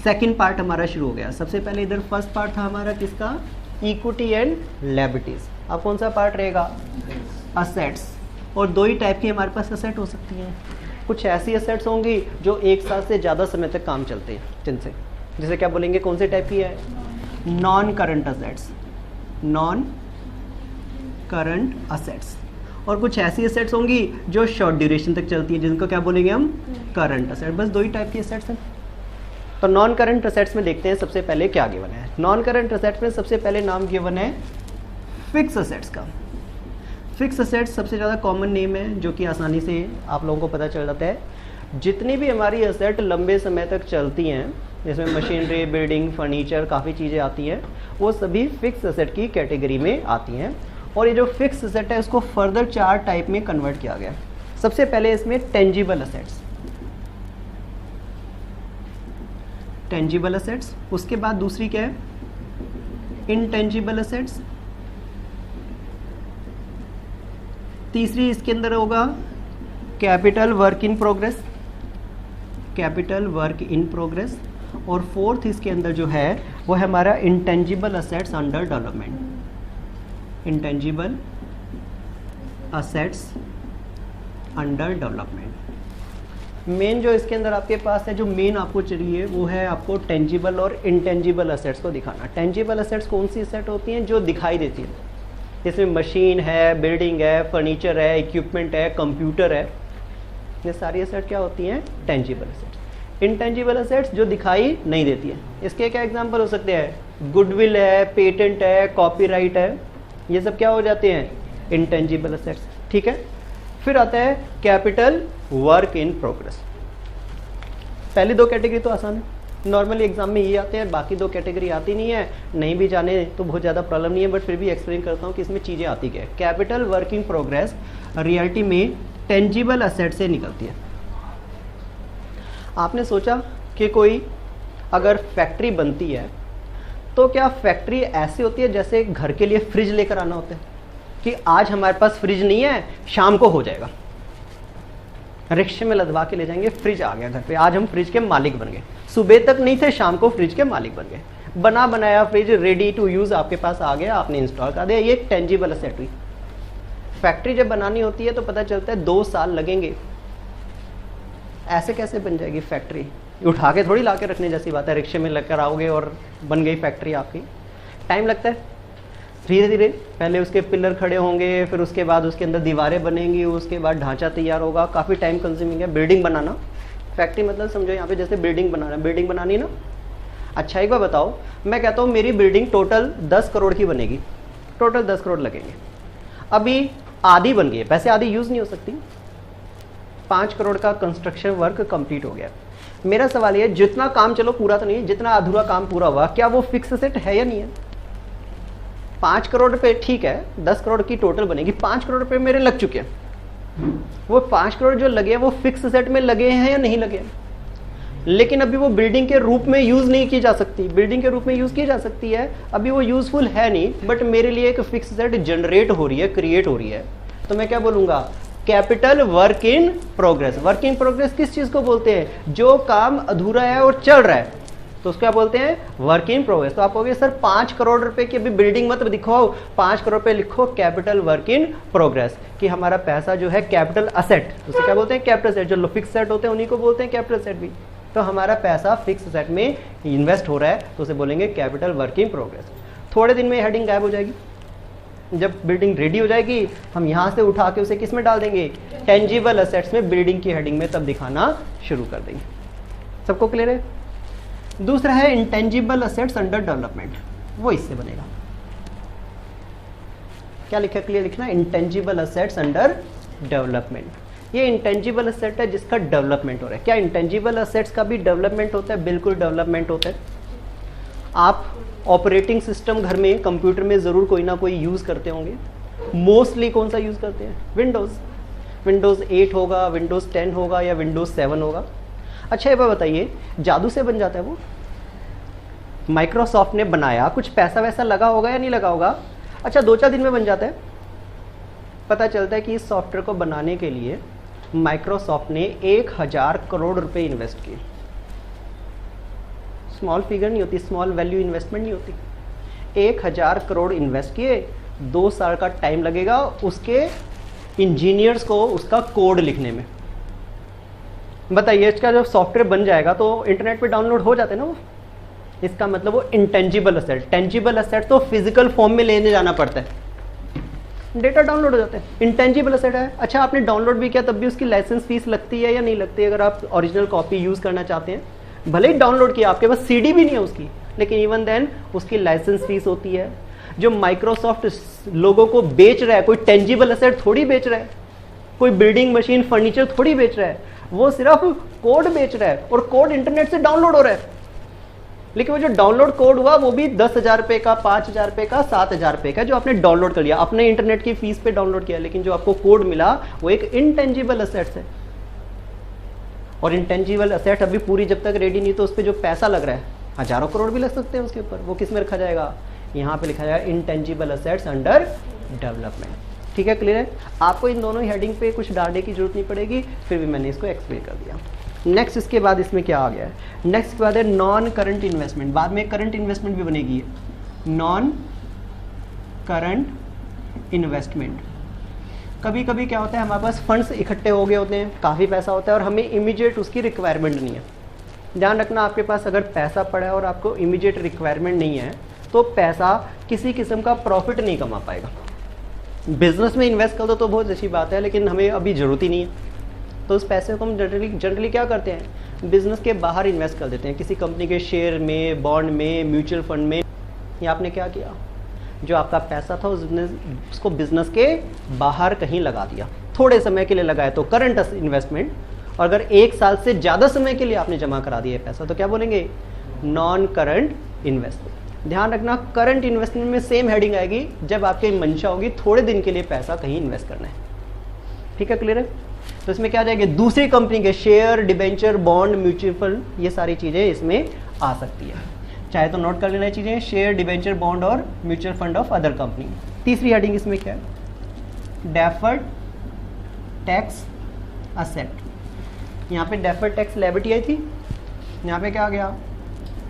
सेकंड पार्ट हमारा शुरू हो गया। सबसे पहले इधर फर्स्ट पार्ट था हमारा किसका, इक्विटी एंड लायबिलिटीज। अब कौन सा पार्ट रहेगा, असेट्स। और दो ही टाइप की हमारे पास असेट हो सकती हैं। कुछ ऐसी असेट्स होंगी जो एक साल से ज़्यादा समय तक काम चलते हैं, जिनसे जैसे क्या बोलेंगे, कौन से टाइप की है, non current assets, non current assets. और कुछ ऐसी असेट्स होंगी जो शॉर्ट ड्यूरेशन तक चलती है, जिनको क्या बोलेंगे हम, करंट असेट। बस दो ही टाइप की असेट्स हैं। तो नॉन करंट असेट्स में देखते हैं सबसे पहले क्या गिवन है। नॉन करंट असेट्स में सबसे पहले नाम गिवन है फिक्स असेट्स का। फिक्स असेट्स सबसे ज़्यादा कॉमन नेम है, जो कि आसानी से आप लोगों को पता चल जाता है। जितनी भी हमारी असेट लंबे समय तक चलती हैं, जिसमें मशीनरी, बिल्डिंग, फर्नीचर, काफ़ी चीज़ें आती हैं, वो सभी फिक्स असेट की कैटेगरी में आती हैं। और ये जो फिक्स असेट है उसको फर्दर 4 टाइप में कन्वर्ट किया गया। सबसे पहले इसमें टेंजिबल असेट्स, टेंजिबल असेट्स। उसके बाद दूसरी क्या है, इनटेंजिबल असेट्स। तीसरी इसके अंदर होगा capital work in progress, capital work in progress. और फोर्थ इसके अंदर जो है वो है हमारा intangible assets under development, intangible assets under development. Main जो इसके अंदर आपके पास है, जो मेन आपको चाहिए वो है आपको टेंजिबल और इंटेंजिबल असेट्स को दिखाना। टेंजिबल असेट्स कौन सी असेट होती हैं, जो दिखाई देती है। इसमें मशीन है, बिल्डिंग है, फर्नीचर है, इक्विपमेंट है, कंप्यूटर है, ये सारी असेट क्या होती हैं, टेंजिबल असेट्स। इंटेंजिबल असेट्स जो दिखाई नहीं देती है, इसके क्या एग्जांपल हो सकते हैं, गुडविल है, पेटेंट है, कॉपीराइट है, ये सब क्या हो जाते हैं, इंटेंजिबल असेट्स, ठीक है। फिर आता है कैपिटल वर्क इन प्रोग्रेस। पहली दो कैटेगरी तो आसान है, नॉर्मली एग्जाम में ये आते हैं, बाकी दो कैटेगरी आती नहीं है। नहीं भी जाने तो बहुत ज़्यादा प्रॉब्लम नहीं है, बट फिर भी एक्सप्लेन करता हूँ कि इसमें चीज़ें आती क्या है। Capital work in progress reality में टेंजिबल असेट से निकलती है। आपने सोचा कि कोई अगर फैक्ट्री बनती है तो क्या फैक्ट्री ऐसी होती है जैसे घर के लिए फ्रिज लेकर आना होता है कि आज हमारे पास फ्रिज नहीं है, शाम को हो जाएगा, रिक्शे में लदवा के ले जाएंगे, फ्रिज आ गया घर पे, आज हम फ्रिज के मालिक बन गए। सुबह तक नहीं थे, शाम को फ्रिज के मालिक बन गए। बना बनाया फ्रिज रेडी टू यूज आपके पास आ गया, आपने इंस्टॉल कर दिया, ये एक टेंजिबल असेट हुई। फैक्ट्री जब बनानी होती है तो पता चलता है 2 साल लगेंगे। ऐसे कैसे बन जाएगी फैक्ट्री? उठा के थोड़ी ला के रखने जैसी बात है, रिक्शे में लेकर आओगे और बन गई फैक्ट्री आपकी। टाइम लगता है, धीरे धीरे पहले उसके पिलर खड़े होंगे, फिर उसके बाद उसके अंदर दीवारें बनेंगी, उसके बाद ढांचा तैयार होगा, काफ़ी टाइम कंज्यूमिंग है। बिल्डिंग बनाना, फैक्ट्री मतलब समझो यहाँ पे जैसे बिल्डिंग बनाना, बिल्डिंग बनानी ना। अच्छा एक बार बताओ, मैं कहता हूँ मेरी बिल्डिंग टोटल 10 करोड़ की बनेगी, टोटल 10 करोड़ लगेंगे। अभी आधी बन गई है, वैसे आधी यूज़ नहीं हो सकती, 5 करोड़ का कंस्ट्रक्शन वर्क कंप्लीट हो गया। मेरा सवाल ये, जितना काम चलो पूरा तो नहीं, जितना अधूरा काम पूरा हुआ, क्या वो फिक्स सेट है या नहीं है? 5 करोड़ रुपए ठीक है, 10 करोड़ की टोटल बनेगी, 5 करोड़ रुपए मेरे लग चुके हैं। वो 5 करोड़ जो लगे हैं वो फिक्स सेट में लगे हैं या नहीं लगे? लेकिन अभी वो बिल्डिंग के रूप में यूज नहीं की जा सकती। बिल्डिंग के रूप में यूज की जा सकती है, अभी वो यूजफुल है नहीं, बट मेरे लिए एक फिक्स सेट जनरेट हो रही है, क्रिएट हो रही है। तो मैं क्या बोलूंगा? Capital work in progress. Work in progress किस चीज को बोलते हैं? जो काम अधूरा है और चल रहा है, तो उसको क्या बोलते हैं? Work in progress. तो आप कहोगे सर 5 करोड़ रुपए की अभी बिल्डिंग मत दिखाओ, 5 करोड़ रुपए लिखो कैपिटल वर्क इन प्रोग्रेस, कि हमारा पैसा जो है कैपिटल असेट, उसे क्या बोलते हैं? Capital set. जो फिक्स सेट होते हैं उन्हीं को बोलते हैं कैपिटल सेट भी। तो हमारा पैसा फिक्स सेट में इन्वेस्ट हो रहा है, तो उसे बोलेंगे कैपिटल वर्क इन प्रोग्रेस। थोड़े दिन में हेडिंग गायब हो जाएगी। जब बिल्डिंग रेडी हो जाएगी, हम यहाँ से उठा के उसे किस में डाल देंगे? टेंजिबल असेट्स में, बिल्डिंग की हेडिंग में, तब दिखाना शुरू कर देंगे। सबको क्लियर है? दूसरा है इंटेंजिबल असेट्स अंडर डेवलपमेंट, वो इससे बनेगा। क्या लिखा? क्लियर लिखना, इंटेंजिबल असेट्स अंडर डेवलपमेंट। ये इंटेंजिबल असेट है जिसका डेवलपमेंट हो रहा है। क्या इंटेंजिबल असेट्स का भी डेवलपमेंट होता है? बिल्कुल डेवलपमेंट होता है। आप ऑपरेटिंग सिस्टम घर में, कंप्यूटर में जरूर कोई ना कोई यूज करते होंगे। मोस्टली कौन सा यूज करते हैं? विंडोज 8 होगा, विंडोज 10 होगा, या विंडोज 7 होगा। अच्छा ये बात बताइए, जादू से बन जाता है वो? माइक्रोसॉफ्ट ने बनाया, कुछ पैसा वैसा लगा होगा या नहीं लगा होगा? अच्छा 2-4 दिन में बन जाता है? पता चलता है कि इस सॉफ्टवेयर को बनाने के लिए माइक्रोसॉफ्ट ने 1000 करोड़ रुपए इन्वेस्ट किए। स्मॉल फिगर नहीं होती, स्मॉल वैल्यू इन्वेस्टमेंट नहीं होती। 1000 करोड़ इन्वेस्ट किए, 2 साल का टाइम लगेगा उसके इंजीनियर्स को उसका कोड लिखने में। बताइए, इसका जब सॉफ्टवेयर बन जाएगा तो इंटरनेट पे डाउनलोड हो जाते हैं ना वो। इसका मतलब वो इंटेंजिबल असेट। टेंजिबल असेट तो फिजिकल फॉर्म में लेने जाना पड़ता है, डेटा डाउनलोड हो जाता है। इंटेंजिबल असेट है, अच्छा आपने डाउनलोड भी किया, तब भी उसकी लाइसेंस फीस लगती है या नहीं लगती? अगर आप ओरिजिनल कॉपी यूज करना चाहते हैं, भले ही डाउनलोड किया, आपके पास सीडी भी नहीं है उसकी, लेकिन इवन देन उसकी लाइसेंस फीस होती है। जो माइक्रोसॉफ्ट लोगों को बेच रहा है, कोई टेंजिबल असेट थोड़ी बेच रहा है, कोई बिल्डिंग मशीन फर्नीचर थोड़ी बेच रहा है, वो सिर्फ कोड बेच रहा है, और कोड इंटरनेट से डाउनलोड हो रहा है। लेकिन वो जो डाउनलोड कोड हुआ वो भी 10,000 रुपए का, 5,000 रुपए का, 7,000 रुपए का, जो आपने डाउनलोड कर लिया, अपने इंटरनेट की फीस पे डाउनलोड किया। लेकिन जो आपको कोड मिला वो एक इंटेंजिबल असेट्स है। और इंटेंजिबल असेट अभी पूरी जब तक रेडी नहीं, तो उस पर जो पैसा लग रहा है, हजारों करोड़ भी लग सकते हैं उसके ऊपर, वो किस में रखा जाएगा? यहाँ पे लिखा जाएगा इंटेंजिबल असेट्स अंडर डेवलपमेंट। ठीक है, क्लियर है? आपको इन दोनों हेडिंग पे कुछ डालने की जरूरत नहीं पड़ेगी, फिर भी मैंने इसको एक्सप्लेन कर दिया। नेक्स्ट इसके बाद इसमें क्या आ गया है? नेक्स्ट के बाद है नॉन करंट इन्वेस्टमेंट। बाद में करंट इन्वेस्टमेंट भी बनेगी, नॉन करंट इन्वेस्टमेंट। कभी कभी क्या होता है, हमारे पास फंड्स इकट्ठे हो गए होते हैं, काफ़ी पैसा होता है और हमें इमीडिएट उसकी रिक्वायरमेंट नहीं है। ध्यान रखना, आपके पास अगर पैसा पड़ा है और आपको इमीडिएट रिक्वायरमेंट नहीं है, तो पैसा किसी किस्म का प्रॉफिट नहीं कमा पाएगा। बिजनेस में इन्वेस्ट कर दो तो बहुत अच्छी बात है, लेकिन हमें अभी ज़रूरत ही नहीं है, तो उस पैसे को हम जनरली क्या करते हैं? बिजनेस के बाहर इन्वेस्ट कर देते हैं, किसी कंपनी के शेयर में, बॉन्ड में, म्यूचुअल फंड में। या आपने क्या किया? जो आपका पैसा था उसको बिजनेस के बाहर कहीं लगा दिया, थोड़े समय के लिए लगाए तो करंट इन्वेस्टमेंट, और अगर 1 साल से ज़्यादा समय के लिए आपने जमा करा दिया पैसा तो क्या बोलेंगे? Non current investment. ध्यान रखना, करंट इन्वेस्टमेंट में सेम हेडिंग आएगी जब आपकी मंशा होगी थोड़े दिन के लिए पैसा कहीं इन्वेस्ट करना है। ठीक है, क्लियर है? तो इसमें क्या जाएंगे? दूसरी कंपनी के share, debenture, bond, mutual fund, ये सारी चीज़ें इसमें आ सकती है। चाहे तो नोट कर लेना चीज़ें, शेयर, डिबेंचर, बॉन्ड और mutual fund of other company. तीसरी हेडिंग इसमें क्या है? Deferred tax asset. यहाँ पे डेफर्ड टैक्स लायबिलिटी आई थी, यहाँ पे क्या आ गया?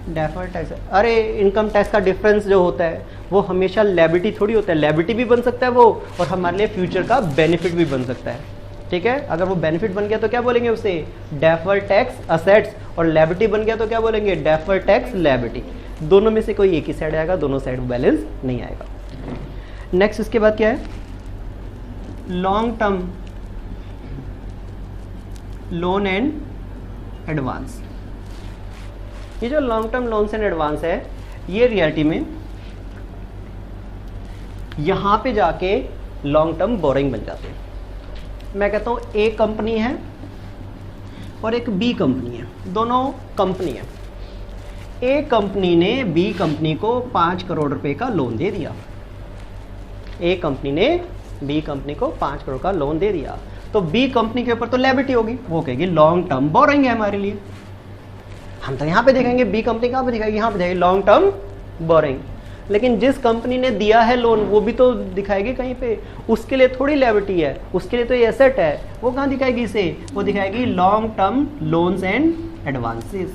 डेफर्ड टैक्स, अरे इनकम टैक्स का डिफरेंस जो होता है वो हमेशा लायबिलिटी थोड़ी होता है, लायबिलिटी भी बन सकता है वो, और हमारे लिए फ्यूचर का बेनिफिट भी बन सकता है। ठीक है, अगर वो बेनिफिट बन गया तो क्या बोलेंगे उसे, डेफर्ड टैक्स असेट्स, और लायबिलिटी बन गया तो क्या बोलेंगे, डेफर्ड टैक्स लायबिलिटी। दोनों में से कोई एक ही साइड आएगा, दोनों साइड बैलेंस नहीं आएगा। नेक्स्ट इसके बाद क्या है, long term loan and advance. ये जो long term loans and advance है, ये रियलिटी में यहां पे जाके लॉन्ग टर्म बोरिंग बन जाते हैं। मैं कहता हूं एक कंपनी है और एक बी कंपनी है, दोनों कंपनी है। ए कंपनी ने बी कंपनी को 5 करोड़ रुपए का लोन दे दिया। ए कंपनी ने बी कंपनी को 5 करोड़ का लोन दे दिया, तो बी कंपनी के ऊपर तो लायबिलिटी होगी, वो कहेगी लॉन्ग टर्म बोरिंग है हमारे लिए। हम तो यहाँ पे देखेंगे बी कंपनी कहाँ पे दिखाएगी, यहाँ पे दिखाएगी लॉन्ग टर्म बोरिंग। लेकिन जिस कंपनी ने दिया है लोन वो भी तो दिखाएगी कहीं पे, उसके लिए थोड़ी लायबिलिटी है, उसके लिए तो ये एसेट है, वो कहाँ दिखाएगी इसे, वो दिखाएगी long term loans and advances.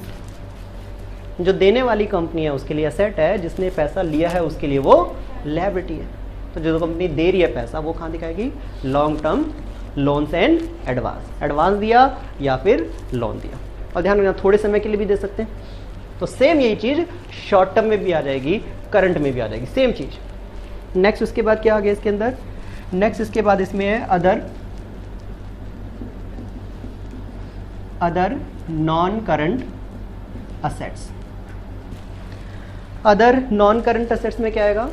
जो देने वाली कंपनी है उसके लिए एसेट है, जिसने पैसा लिया है उसके लिए वो लायबिलिटी है। तो जो कंपनी दे रही है पैसा वो कहाँ दिखाएगी, long term loans and advance, advance दिया या फिर लोन दिया। और ध्यान रखना थोड़े समय के लिए भी दे सकते हैं, तो सेम यही चीज शॉर्ट टर्म में भी आ जाएगी, करंट में भी आ जाएगी, सेम चीज। नेक्स्ट उसके बाद क्या आ गया इसके अंदर, नेक्स्ट इसके बाद इसमें है other non current assets. Other non current assets में क्या आएगा,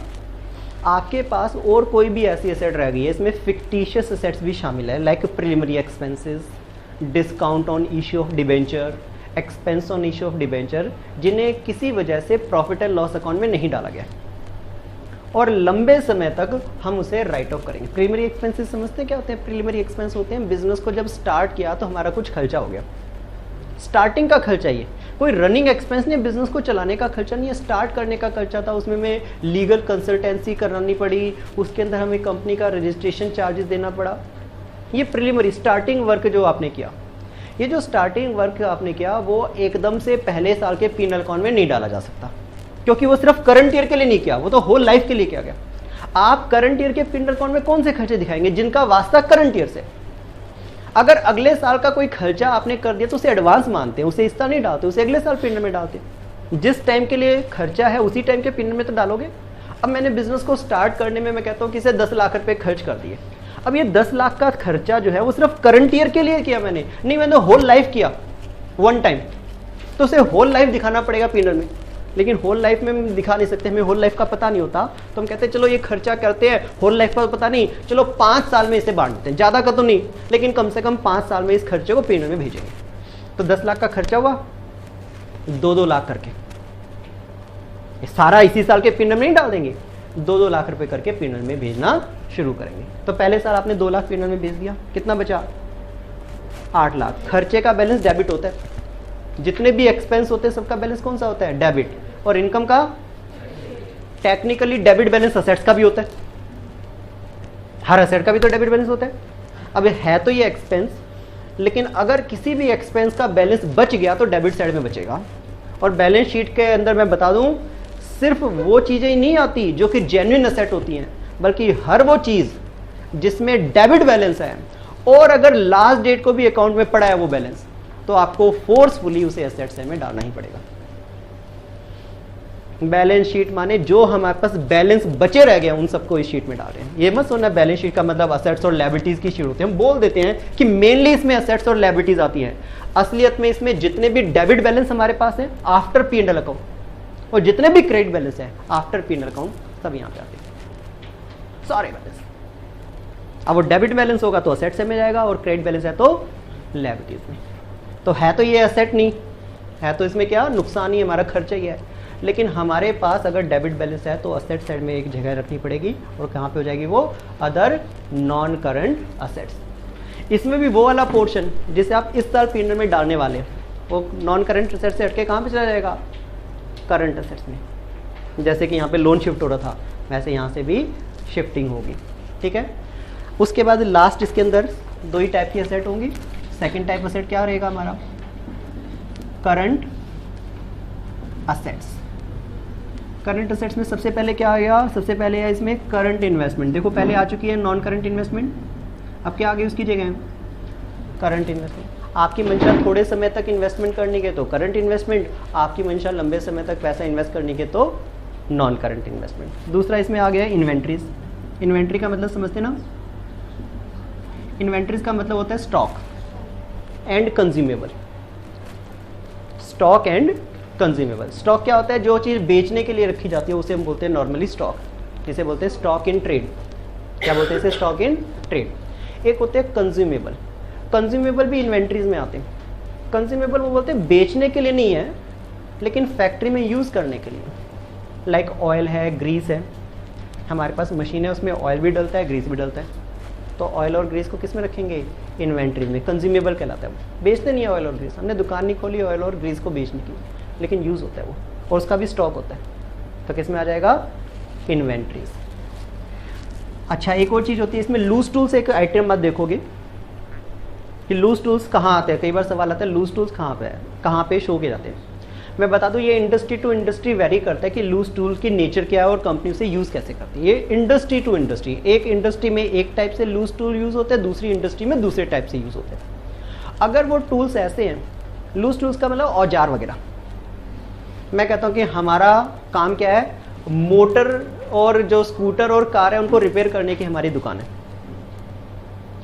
आपके पास और कोई भी ऐसी एसेट रह गई है, इसमें फिक्टिशियस एसेट्स भी शामिल है, like preliminary expenses, discount on issue of debenture, expense on issue of debenture, जिन्हें किसी वजह से प्रॉफिट एंड लॉस अकाउंट में नहीं डाला गया और लंबे समय तक हम उसे राइट ऑफ करेंगे। प्रिलिमिनरी एक्सपेंसेस समझते हैं क्या होते हैं, प्रिलिमिनरी एक्सपेंस होते हैं बिजनेस को जब स्टार्ट किया तो हमारा कुछ खर्चा हो गया, स्टार्टिंग का खर्चा, ये कोई रनिंग एक्सपेंस नहीं, बिजनेस को चलाने का खर्चा नहीं है, स्टार्ट करने का खर्चा था, उसमें में लीगल कंसल्टेंसी करानी पड़ी, उसके अंदर हमें कंपनी का रजिस्ट्रेशन चार्जेस देना पड़ा। ये प्रिलिमिनरी स्टार्टिंग वर्क जो आपने किया, ये जो स्टार्टिंग वर्क आपने किया वो एकदम से पहले साल के पीनल अकाउंट में नहीं डाला जा सकता, क्योंकि वो सिर्फ करंट ईयर के लिए नहीं किया, वो तो होल लाइफ के लिए किया गया। आप करंट ईयर के पीनल अकाउंट में कौन से खर्चे दिखाएंगे, जिनका वास्ता करंट ईयर से। अगर अगले साल का कोई खर्चा आपने कर दिया तो उसे एडवांस मानते हैं, उसे इस साल नहीं डालते, उसे अगले साल पीनल में डालते। जिस टाइम के लिए खर्चा है उसी टाइम के पीनल में तो डालोगे। अब मैंने बिजनेस को स्टार्ट करने में मैं कहता हूँ कि इसे 10 लाख रुपए खर्च कर दिए, अब ये 10 लाख का खर्चा जो है वो सिर्फ करंट ईयर के लिए किया मैंने, नहीं मैंने होल लाइफ किया वन टाइम, तो उसे होल लाइफ दिखाना पड़ेगा पीनल में। लेकिन होल लाइफ में हम दिखा नहीं सकते, हमें होल लाइफ का पता नहीं होता, तो हम कहते हैं चलो ये खर्चा करते हैं, होल लाइफ का पता नहीं, चलो 5 साल में इसे बांट देते हैं, ज़्यादा का तो नहीं लेकिन कम से कम 5 साल में इस खर्चे को पीनल में भेजेंगे। तो 10 लाख का खर्चा हुआ, 2-2 लाख करके ये सारा इसी साल के पीनल में नहीं डाल देंगे, 2-2 लाख रुपए करके पीनल में भेजना शुरू करेंगे। तो पहले साल आपने 2 लाख पीनल में भेज दिया, कितना बचा, 8 लाख। खर्चे का बैलेंस डेबिट होता है, जितने भी एक्सपेंस होते हैं सबका बैलेंस कौन सा होता है, डेबिट। और इनकम का टेक्निकली डेबिट बैलेंस असेट्स का भी होता है, हर असेट का भी तो डेबिट बैलेंस होता है। अब है तो ये एक्सपेंस, लेकिन अगर किसी भी एक्सपेंस का बैलेंस बच गया तो डेबिट साइड में बचेगा। और बैलेंस शीट के अंदर मैं बता दूं, सिर्फ वो चीजें ही नहीं आती जो कि जेन्युइन असेट होती हैं, बल्कि हर वो चीज जिसमें डेबिट बैलेंस है और अगर लास्ट डेट को भी अकाउंट में पड़ा है वो बैलेंस, तो आपको फोर्सफुली उसे एसेट साइड में डालना ही पड़ेगा। बैलेंस शीट माने जो हमारे पास बैलेंस बचे रह गए उन सबको इस शीट में डाल रहे हैं। ये मत सुनना बैलेंस शीट का मतलब असेट्स और लायबिलिटीज की शीट होती है, हम बोल देते हैं कि मेनली इसमें असेट्स और लायबिलिटीज आती हैं। असलियत में इसमें जितने भी डेबिट बैलेंस हमारे पास है आफ्टर P&L अकाउंट, और जितने भी क्रेडिट बैलेंस है आफ्टर P&L अकाउंट, सब यहाँ पे आते हैं सारे बैलेंस। अब वो डेबिट बैलेंस होगा तो असेट्स में जाएगा और क्रेडिट बैलेंस है तो लायबिलिटीज में। तो है तो ये असेट नहीं है, तो इसमें क्या नुकसान ही, हमारा खर्चा ही है। लेकिन हमारे पास अगर डेबिट बैलेंस है तो असेट साइड में एक जगह रखनी पड़ेगी, और कहाँ पे हो जाएगी वो, अदर नॉन करंट असेट्स। इसमें भी वो वाला पोर्शन जिसे आप इस साल P&L में डालने वाले हैं, वो नॉन करंट असेट्स से हटके कहाँ पे चला जाएगा, करंट असेट्स में। जैसे कि यहाँ पे लोन शिफ्ट हो रहा था, वैसे यहाँ से भी शिफ्टिंग होगी, ठीक है। उसके बाद लास्ट इसके अंदर 2 ही टाइप की असेट होंगी। सेकेंड टाइप असेट क्या रहेगा हमारा, करंट असेट्स। करंट असेट्स में सबसे पहले क्या आ गया, सबसे पहले है इसमें करंट इन्वेस्टमेंट। देखो पहले आ चुकी है नॉन करंट इन्वेस्टमेंट, अब क्या आ गई उसकी जगह करंट इन्वेस्टमेंट। आपकी मंशा थोड़े समय तक इन्वेस्टमेंट करने के तो करंट इन्वेस्टमेंट, आपकी मंशा लंबे समय तक पैसा इन्वेस्ट करने के तो नॉन करंट इन्वेस्टमेंट। दूसरा इसमें आ गया इन्वेंट्रीज। इन्वेंट्री का मतलब समझते ना, इन्वेंट्रीज का मतलब होता है stock and consumable. Stock and consumable. Stock क्या होता है, जो चीज़ बेचने के लिए रखी जाती है उसे हम बोलते हैं नॉर्मली स्टॉक, जिसे बोलते हैं स्टॉक इन ट्रेड। क्या बोलते हैं इसे, स्टॉक इन ट्रेड। एक होते हैं कंज्यूमेबल। कंज्यूमेबल भी इन्वेंट्रीज में आते हैं। कंज्यूमेबल वो बोलते हैं बेचने के लिए नहीं है लेकिन फैक्ट्री में यूज़ करने के लिए। लाइक ऑयल है, ग्रीस है, हमारे पास मशीन है उसमें ऑयल भी डलता है ग्रीस भी डलता है, तो ऑयल और ग्रीस को किस में रखेंगे, इन्वेंट्री में। कंज्यूमेबल कहलाता है वो। बेचते नहीं है ऑयल और ग्रीस, हमने दुकान नहीं खोली ऑयल और ग्रीस को बेचने की, लेकिन यूज़ होता है वो और उसका भी स्टॉक होता है, तो किस में आ जाएगा, इन्वेंट्रीज। अच्छा एक और चीज़ होती है इसमें लूज टूल्स। एक आइटम आप देखोगे कि लूज टूल्स कहाँ आते हैं, कई बार सवाल आता है लूज टूल्स कहाँ पे शो किए जाते हैं। मैं बता दूं ये इंडस्ट्री टू इंडस्ट्री वेरी करता है कि लूज टूल की नेचर क्या है और कंपनी उसे यूज़ कैसे करती है। ये इंडस्ट्री टू इंडस्ट्री, एक इंडस्ट्री में एक टाइप से लूज टूल यूज़ होते हैं, दूसरी इंडस्ट्री में दूसरे टाइप से यूज़ होते हैं। अगर वो टूल्स ऐसे हैं, लूज टूल्स का मतलब औजार वगैरह, मैं कहता हूँ कि हमारा काम क्या है, मोटर और जो स्कूटर और कार है उनको रिपेयर करने की हमारी दुकान है,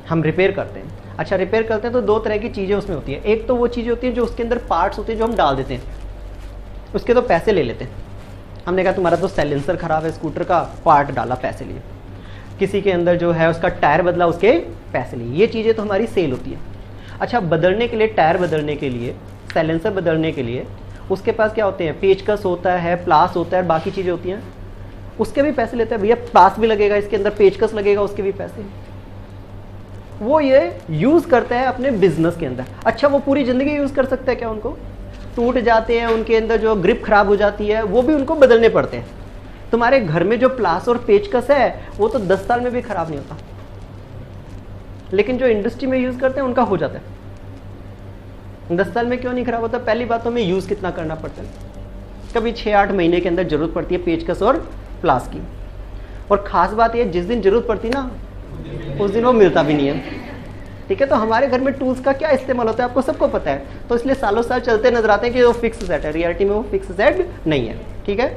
हम रिपेयर करते हैं। अच्छा रिपेयर करते हैं तो दो तरह की चीज़ें उसमें होती है। एक तो वो चीज़ें होती हैं जो उसके अंदर पार्ट्स होते हैं जो हम डाल देते हैं, उसके तो पैसे ले लेते हैं। हमने कहा तुम्हारा तो साइलेंसर खराब है स्कूटर का, पार्ट डाला पैसे लिए। किसी के अंदर जो है उसका टायर बदला, उसके पैसे लिए। ये चीज़ें तो हमारी सेल होती है। अच्छा बदलने के लिए, टायर बदलने के लिए, साइलेंसर बदलने के लिए उसके पास क्या होते हैं, पेचकस होता है, प्लास होता है, बाकी चीज़ें होती हैं, उसके भी पैसे लेते हैं। भैया प्लास भी लगेगा इसके अंदर, पेचकस लगेगा, उसके भी पैसे। वो ये यूज़ करता है अपने बिजनेस के अंदर। अच्छा वो पूरी ज़िंदगी यूज़ कर सकता है क्या, उनको टूट जाते हैं, उनके अंदर जो ग्रिप खराब हो जाती है वो भी उनको बदलने पड़ते हैं। तुम्हारे घर में जो प्लास और पेचकस है वो तो 10 साल में भी खराब नहीं होता, लेकिन जो इंडस्ट्री में यूज़ करते हैं उनका हो जाता है। 10 साल में क्यों नहीं खराब होता, पहली बात तो हमें यूज़ कितना करना पड़ता है। कभी 6-8 महीने के अंदर ज़रूरत पड़ती है पेचकस और प्लास की, और ख़ास बात यह जिस दिन ज़रूरत पड़ती ना उस दिन वो मिलता भी नहीं है। ठीक है, तो हमारे घर में टूल्स का क्या इस्तेमाल होता है आपको सबको पता है, तो इसलिए सालों साल चलते नजर आते हैं कि वो फिक्स सेट है, रियलिटी में वो फिक्स सेट नहीं है। ठीक है,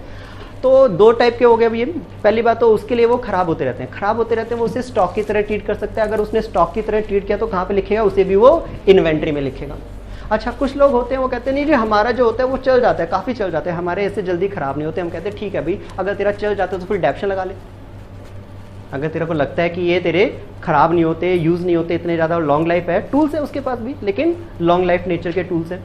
तो दो टाइप के हो गए ये। पहली बात तो उसके लिए वो खराब होते रहते हैं, खराब होते रहते हैं, वो उसे स्टॉक की तरह ट्रीट कर सकता है। अगर उसने स्टॉक की तरह ट्रीट किया तो कहाँ पे लिखेगा, उसे भी वो इन्वेंट्री में लिखेगा। अच्छा कुछ लोग होते हैं वो कहते हैं नहीं जी हमारा जो होता है वो चल जाता है, काफ़ी चल जाता है, हमारे ऐसे जल्दी खराब नहीं होते। हम कहते हैं ठीक है भाई, अगर तेरा चल जाता है तो फिर डैप्शन लगा ले। अगर तेरे को लगता है कि ये तेरे खराब नहीं होते, यूज़ नहीं होते, इतने ज़्यादा लॉन्ग लाइफ है, टूल्स है उसके पास भी लेकिन लॉन्ग लाइफ नेचर के टूल्स हैं,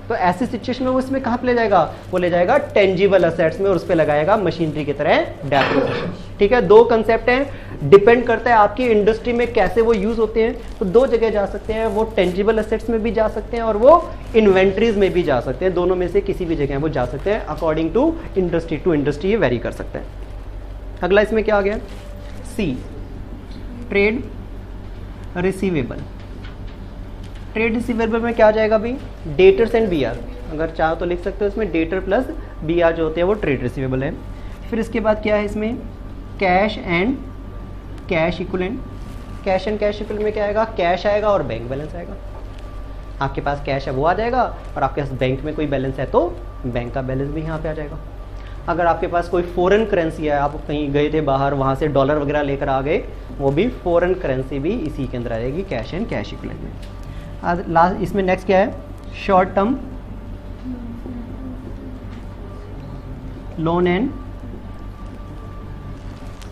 तो ऐसी सिचुएशन में वो इसमें कहाँ पे ले जाएगा, वो ले जाएगा टेंजिबल असेट्स में और उस पर लगाएगा मशीनरी की तरह डेप्रिसिएशन। ठीक है, दो कंसेप्ट हैं, डिपेंड करता है आपकी इंडस्ट्री में कैसे वो यूज़ होते हैं। तो दो जगह जा सकते हैं, वो टेंजिबल असेट्स में भी जा सकते हैं और वो इन्वेंट्रीज में भी जा सकते हैं। दोनों में से किसी भी जगह वो जा सकते हैं, अकॉर्डिंग टू इंडस्ट्री ये वेरी कर सकते हैं। अगला इसमें क्या आ गया, सी ट्रेड रिसीवेबल। ट्रेड रिसीवेबल में क्या आ जाएगा भाई, डेटर्स एंड बीआर। अगर चाहो तो लिख सकते हो इसमें डेटर प्लस बीआर जो होते हैं वो ट्रेड रिसीवेबल है। फिर इसके बाद क्या है इसमें, cash and cash equivalent. Cash and cash equivalent में क्या आएगा, कैश आएगा और बैंक बैलेंस आएगा। आपके पास कैश है वो आ जाएगा और आपके पास बैंक में कोई बैलेंस है तो बैंक का बैलेंस भी यहाँ पे आ जाएगा। अगर आपके पास कोई फॉरेन करेंसी है, आप कहीं गए थे बाहर, वहाँ से डॉलर वगैरह लेकर आ गए, वो भी फॉरेन करेंसी भी इसी के अंदर आ जाएगी, कैश एंड कैश इक्विवेलेंट में। लास्ट इसमें नेक्स्ट क्या है, शॉर्ट टर्म लोन एंड,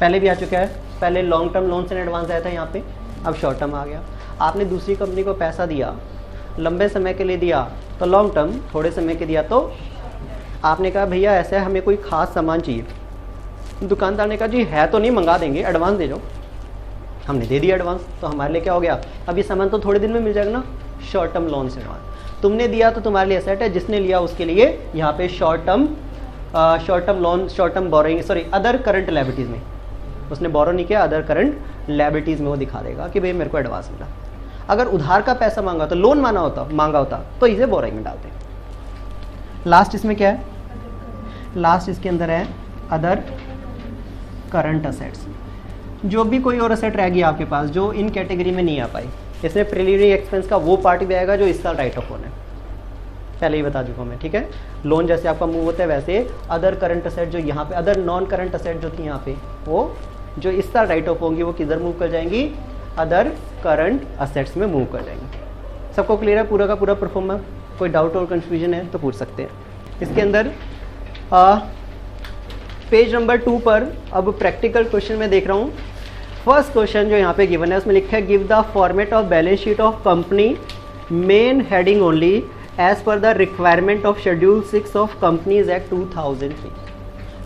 पहले भी आ चुका है, पहले long term loans and advance आया था यहाँ पे, अब शॉर्ट टर्म आ गया। आपने दूसरी कंपनी को पैसा दिया, लंबे समय के लिए दिया तो लॉन्ग टर्म, थोड़े समय के दिया तो आपने कहा भैया ऐसा है हमें कोई खास सामान चाहिए, दुकानदार ने कहा जी है तो नहीं, मंगा देंगे, एडवांस दे जाओ। हमने दे दिया एडवांस, तो हमारे लिए क्या हो गया, अब ये सामान तो थोड़े दिन में मिल जाएगा ना, शॉर्ट टर्म लोन से एडवांस। तुमने दिया तो तुम्हारे लिए एसेट है, जिसने लिया उसके लिए यहाँ पे short term loan, short term borrowing, sorry other current liabilities में, उसने बोरो नहीं किया, अदर करंट लायबिलिटीज़ में वो दिखा देगा कि भाई मेरे को एडवांस मिला। अगर उधार का पैसा मांगा तो लोन मांगा होता तो इसे बोरोइंग में डालते हैं। लास्ट इसमें क्या है, लास्ट इसके अंदर है अदर करंट असेट्स। जो भी कोई और असेट रहेगी आपके पास जो इन कैटेगरी में नहीं आ पाई, इसमें प्रिलिमिनरी एक्सपेंस का वो पार्ट भी आएगा जो इस साल राइट ऑफ होना है, पहले ही बता चुका हूँ मैं, ठीक है। लोन जैसे आपका मूव होता है वैसे अदर करंट असेट जो यहाँ पे, अदर नॉन करंट असेट जो थी यहाँ पे, वो जो इस साल राइट ऑफ होंगी वो किधर मूव कर जाएंगी, अदर करंट असेट्स में मूव कर जाएंगी। सबको क्लियर है पूरा का पूरा परफॉर्मेंस? कोई डाउट और कंफ्यूजन है तो पूछ सकते हैं। इसके अंदर पेज नंबर 2 पर अब प्रैक्टिकल क्वेश्चन में देख रहा हूँ। फर्स्ट क्वेश्चन जो यहाँ पे गिवन है उसमें लिखा है give the format of balance sheet of company main heading only as per the requirement of schedule 6 of companies act 2003।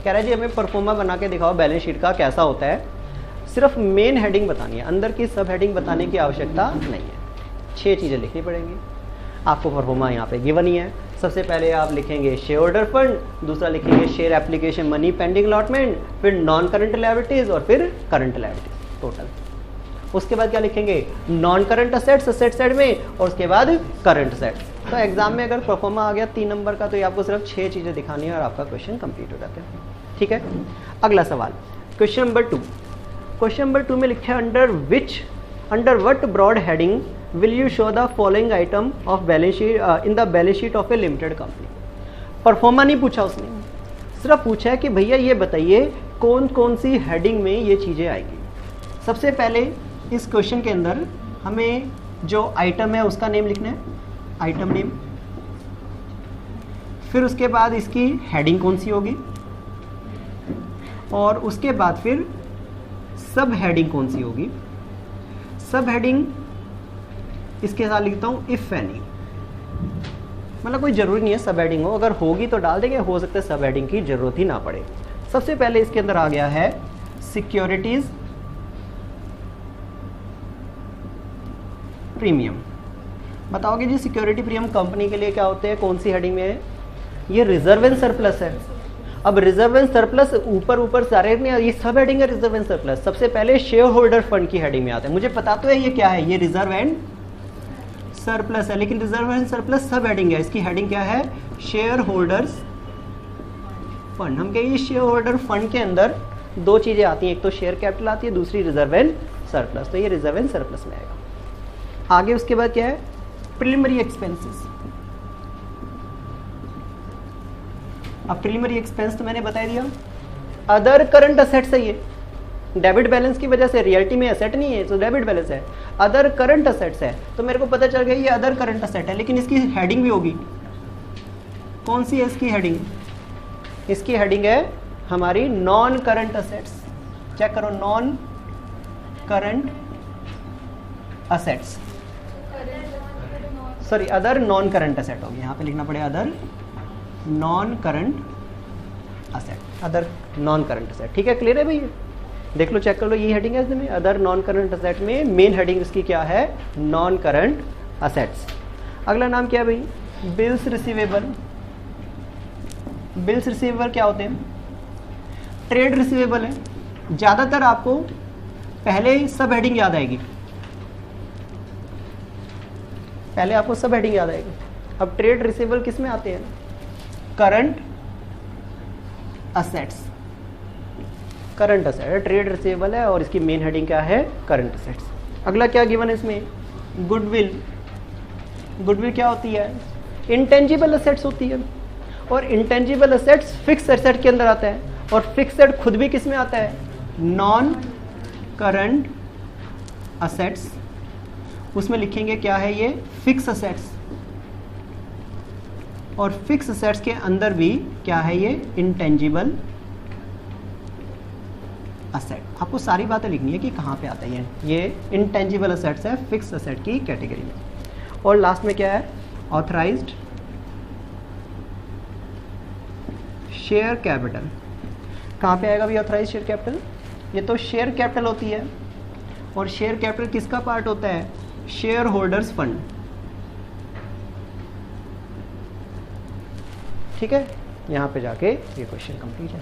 कह रहा है जी हमें परफॉर्मा बना के दिखाओ बैलेंस शीट का कैसा होता है, सिर्फ मेन हेडिंग बतानी है, अंदर की सब हेडिंग बताने की आवश्यकता नहीं है। 6 चीज़ें लिखनी पड़ेंगी आपको, परफॉर्मा यहाँ पे गिवन ही है। सबसे पहले आप लिखेंगे शेयर होल्डर फंड, दूसरा लिखेंगे share application money pending allotment, फिर नॉन करंट लायबिलिटीज और फिर करंट लायबिलिटीज टोटल। उसके बाद क्या लिखेंगे, non current assets asset side में, और उसके बाद करंट असेट्स। तो एग्जाम में अगर परफॉर्मा आ गया 3 नंबर का तो ये आपको सिर्फ 6 चीज़ें दिखानी है और आपका क्वेश्चन कंप्लीट हो जाता है, ठीक है। अगला सवाल क्वेश्चन नंबर 2। क्वेश्चन नंबर 2 में लिखा है under what broad heading will you show the following item of balance sheet in the balance sheet of a limited company। Pro forma नहीं पूछा उसने, सिर्फ पूछा है कि भैया ये बताइए कौन कौन सी हेडिंग में ये चीज़ें आएगी। सबसे पहले इस क्वेश्चन के अंदर हमें जो आइटम है उसका नेम लिखना है, आइटम नेम, फिर उसके बाद इसकी हेडिंग कौन सी होगी, और उसके बाद फिर सब हेडिंग कौन सी होगी। सब हेडिंग इसके साथ लिखता हूँ इफ एनी, मतलब कोई ज़रूरी नहीं है सब हेडिंग हो, अगर होगी तो डाल देंगे, हो सकता है सब हेडिंग की ज़रूरत ही ना पड़े। सबसे पहले इसके अंदर आ गया है सिक्योरिटीज प्रीमियम। बताओगे जी सिक्योरिटी प्रीमियम कंपनी के लिए क्या होते हैं, कौन सी हेडिंग में है, ये रिजर्व एंड सरप्लस है। अब रिजर्व एंड सरप्लस ऊपर सारे में, ये सब हेडिंग है रिजर्व एंड सरप्लस। सबसे पहले शेयर होल्डर फंड की हेडिंग में आते हैं। मुझे पता तो है ये क्या है, ये रिजर्व एंड सरप्लस है, लेकिन रिजर्व एंड सरप्लस सब हेडिंग है, इसकी हेडिंग क्या है, शेयर होल्डर्स फंड। हम कहेंगे शेयर होल्डर फंड के अंदर 2 चीजें आती हैं, एक तो शेयर कैपिटल आती है, दूसरी रिजर्व एंड सरप्लस, तो ये रिजर्व एंड सरप्लस में आएगा। आगे उसके बाद क्या है, प्रिलिमिनरी एक्सपेंसेस। अब प्रिलिमिनरी एक्सपेंस तो मैंने बता दिया, अदर करंट असेट्स है, ये डेबिट बैलेंस की वजह से, रियलिटी में एसेट नहीं है तो डेबिट बैलेंस है, अदर करंट असेट्स है, तो मेरे को पता चल गया ये अदर करंट असेट है, लेकिन इसकी हेडिंग भी होगी। कौन सी है इसकी हेडिंग, इसकी हेडिंग है हमारी नॉन करंट असेट्स। चेक करो, non current assets, sorry other non current asset होगी, यहाँ पे लिखना पड़ेगा other non current asset, other non current asset, ठीक है। क्लियर है भैया, देख लो चेक कर लो, ये हेडिंग है इसमें अदर नॉन करंट असेट में, मेन हेडिंग इसकी क्या है, नॉन करंट असेट्स। अगला नाम क्या है भाई, बिल्स रिसीवेबल। बिल्स रिसीवेबल क्या होते हैं, ट्रेड रिसीवेबल है। ज़्यादातर आपको पहले सब हेडिंग याद आएगी, पहले आपको सब हेडिंग याद आएगी। अब ट्रेड रिसीवेबल किस में आते हैं, current assets, current asset, trade receivable है और इसकी मेन हेडिंग क्या है, करंट असेट्स। अगला क्या गिवन है इसमें, गुडविल। गुडविल क्या होती है, इंटेंजिबल असेट्स होती है, और इंटेंजिबल असेट्स फिक्स एसेट के अंदर आता है, और फिक्स एसेट खुद भी किस में आता है, नॉन करंट असेट्स। उसमें लिखेंगे क्या है ये, फिक्स असेट्स, और फिक्स असेट्स के अंदर भी क्या है ये, इंटेंजिबल असेट। आपको सारी बातें लिखनी है कि कहाँ पे आता है ये इंटेंजिबल असेट्स है फिक्स असेट की कैटेगरी में। और लास्ट में क्या है, ऑथराइज्ड शेयर कैपिटल। कहाँ पे आएगा भी ऑथराइज्ड शेयर कैपिटल, ये तो शेयर कैपिटल होती है, और शेयर कैपिटल किसका पार्ट होता है, शेयर होल्डर्स फंड, ठीक है। यहाँ पे जाके ये क्वेश्चन कंप्लीट है।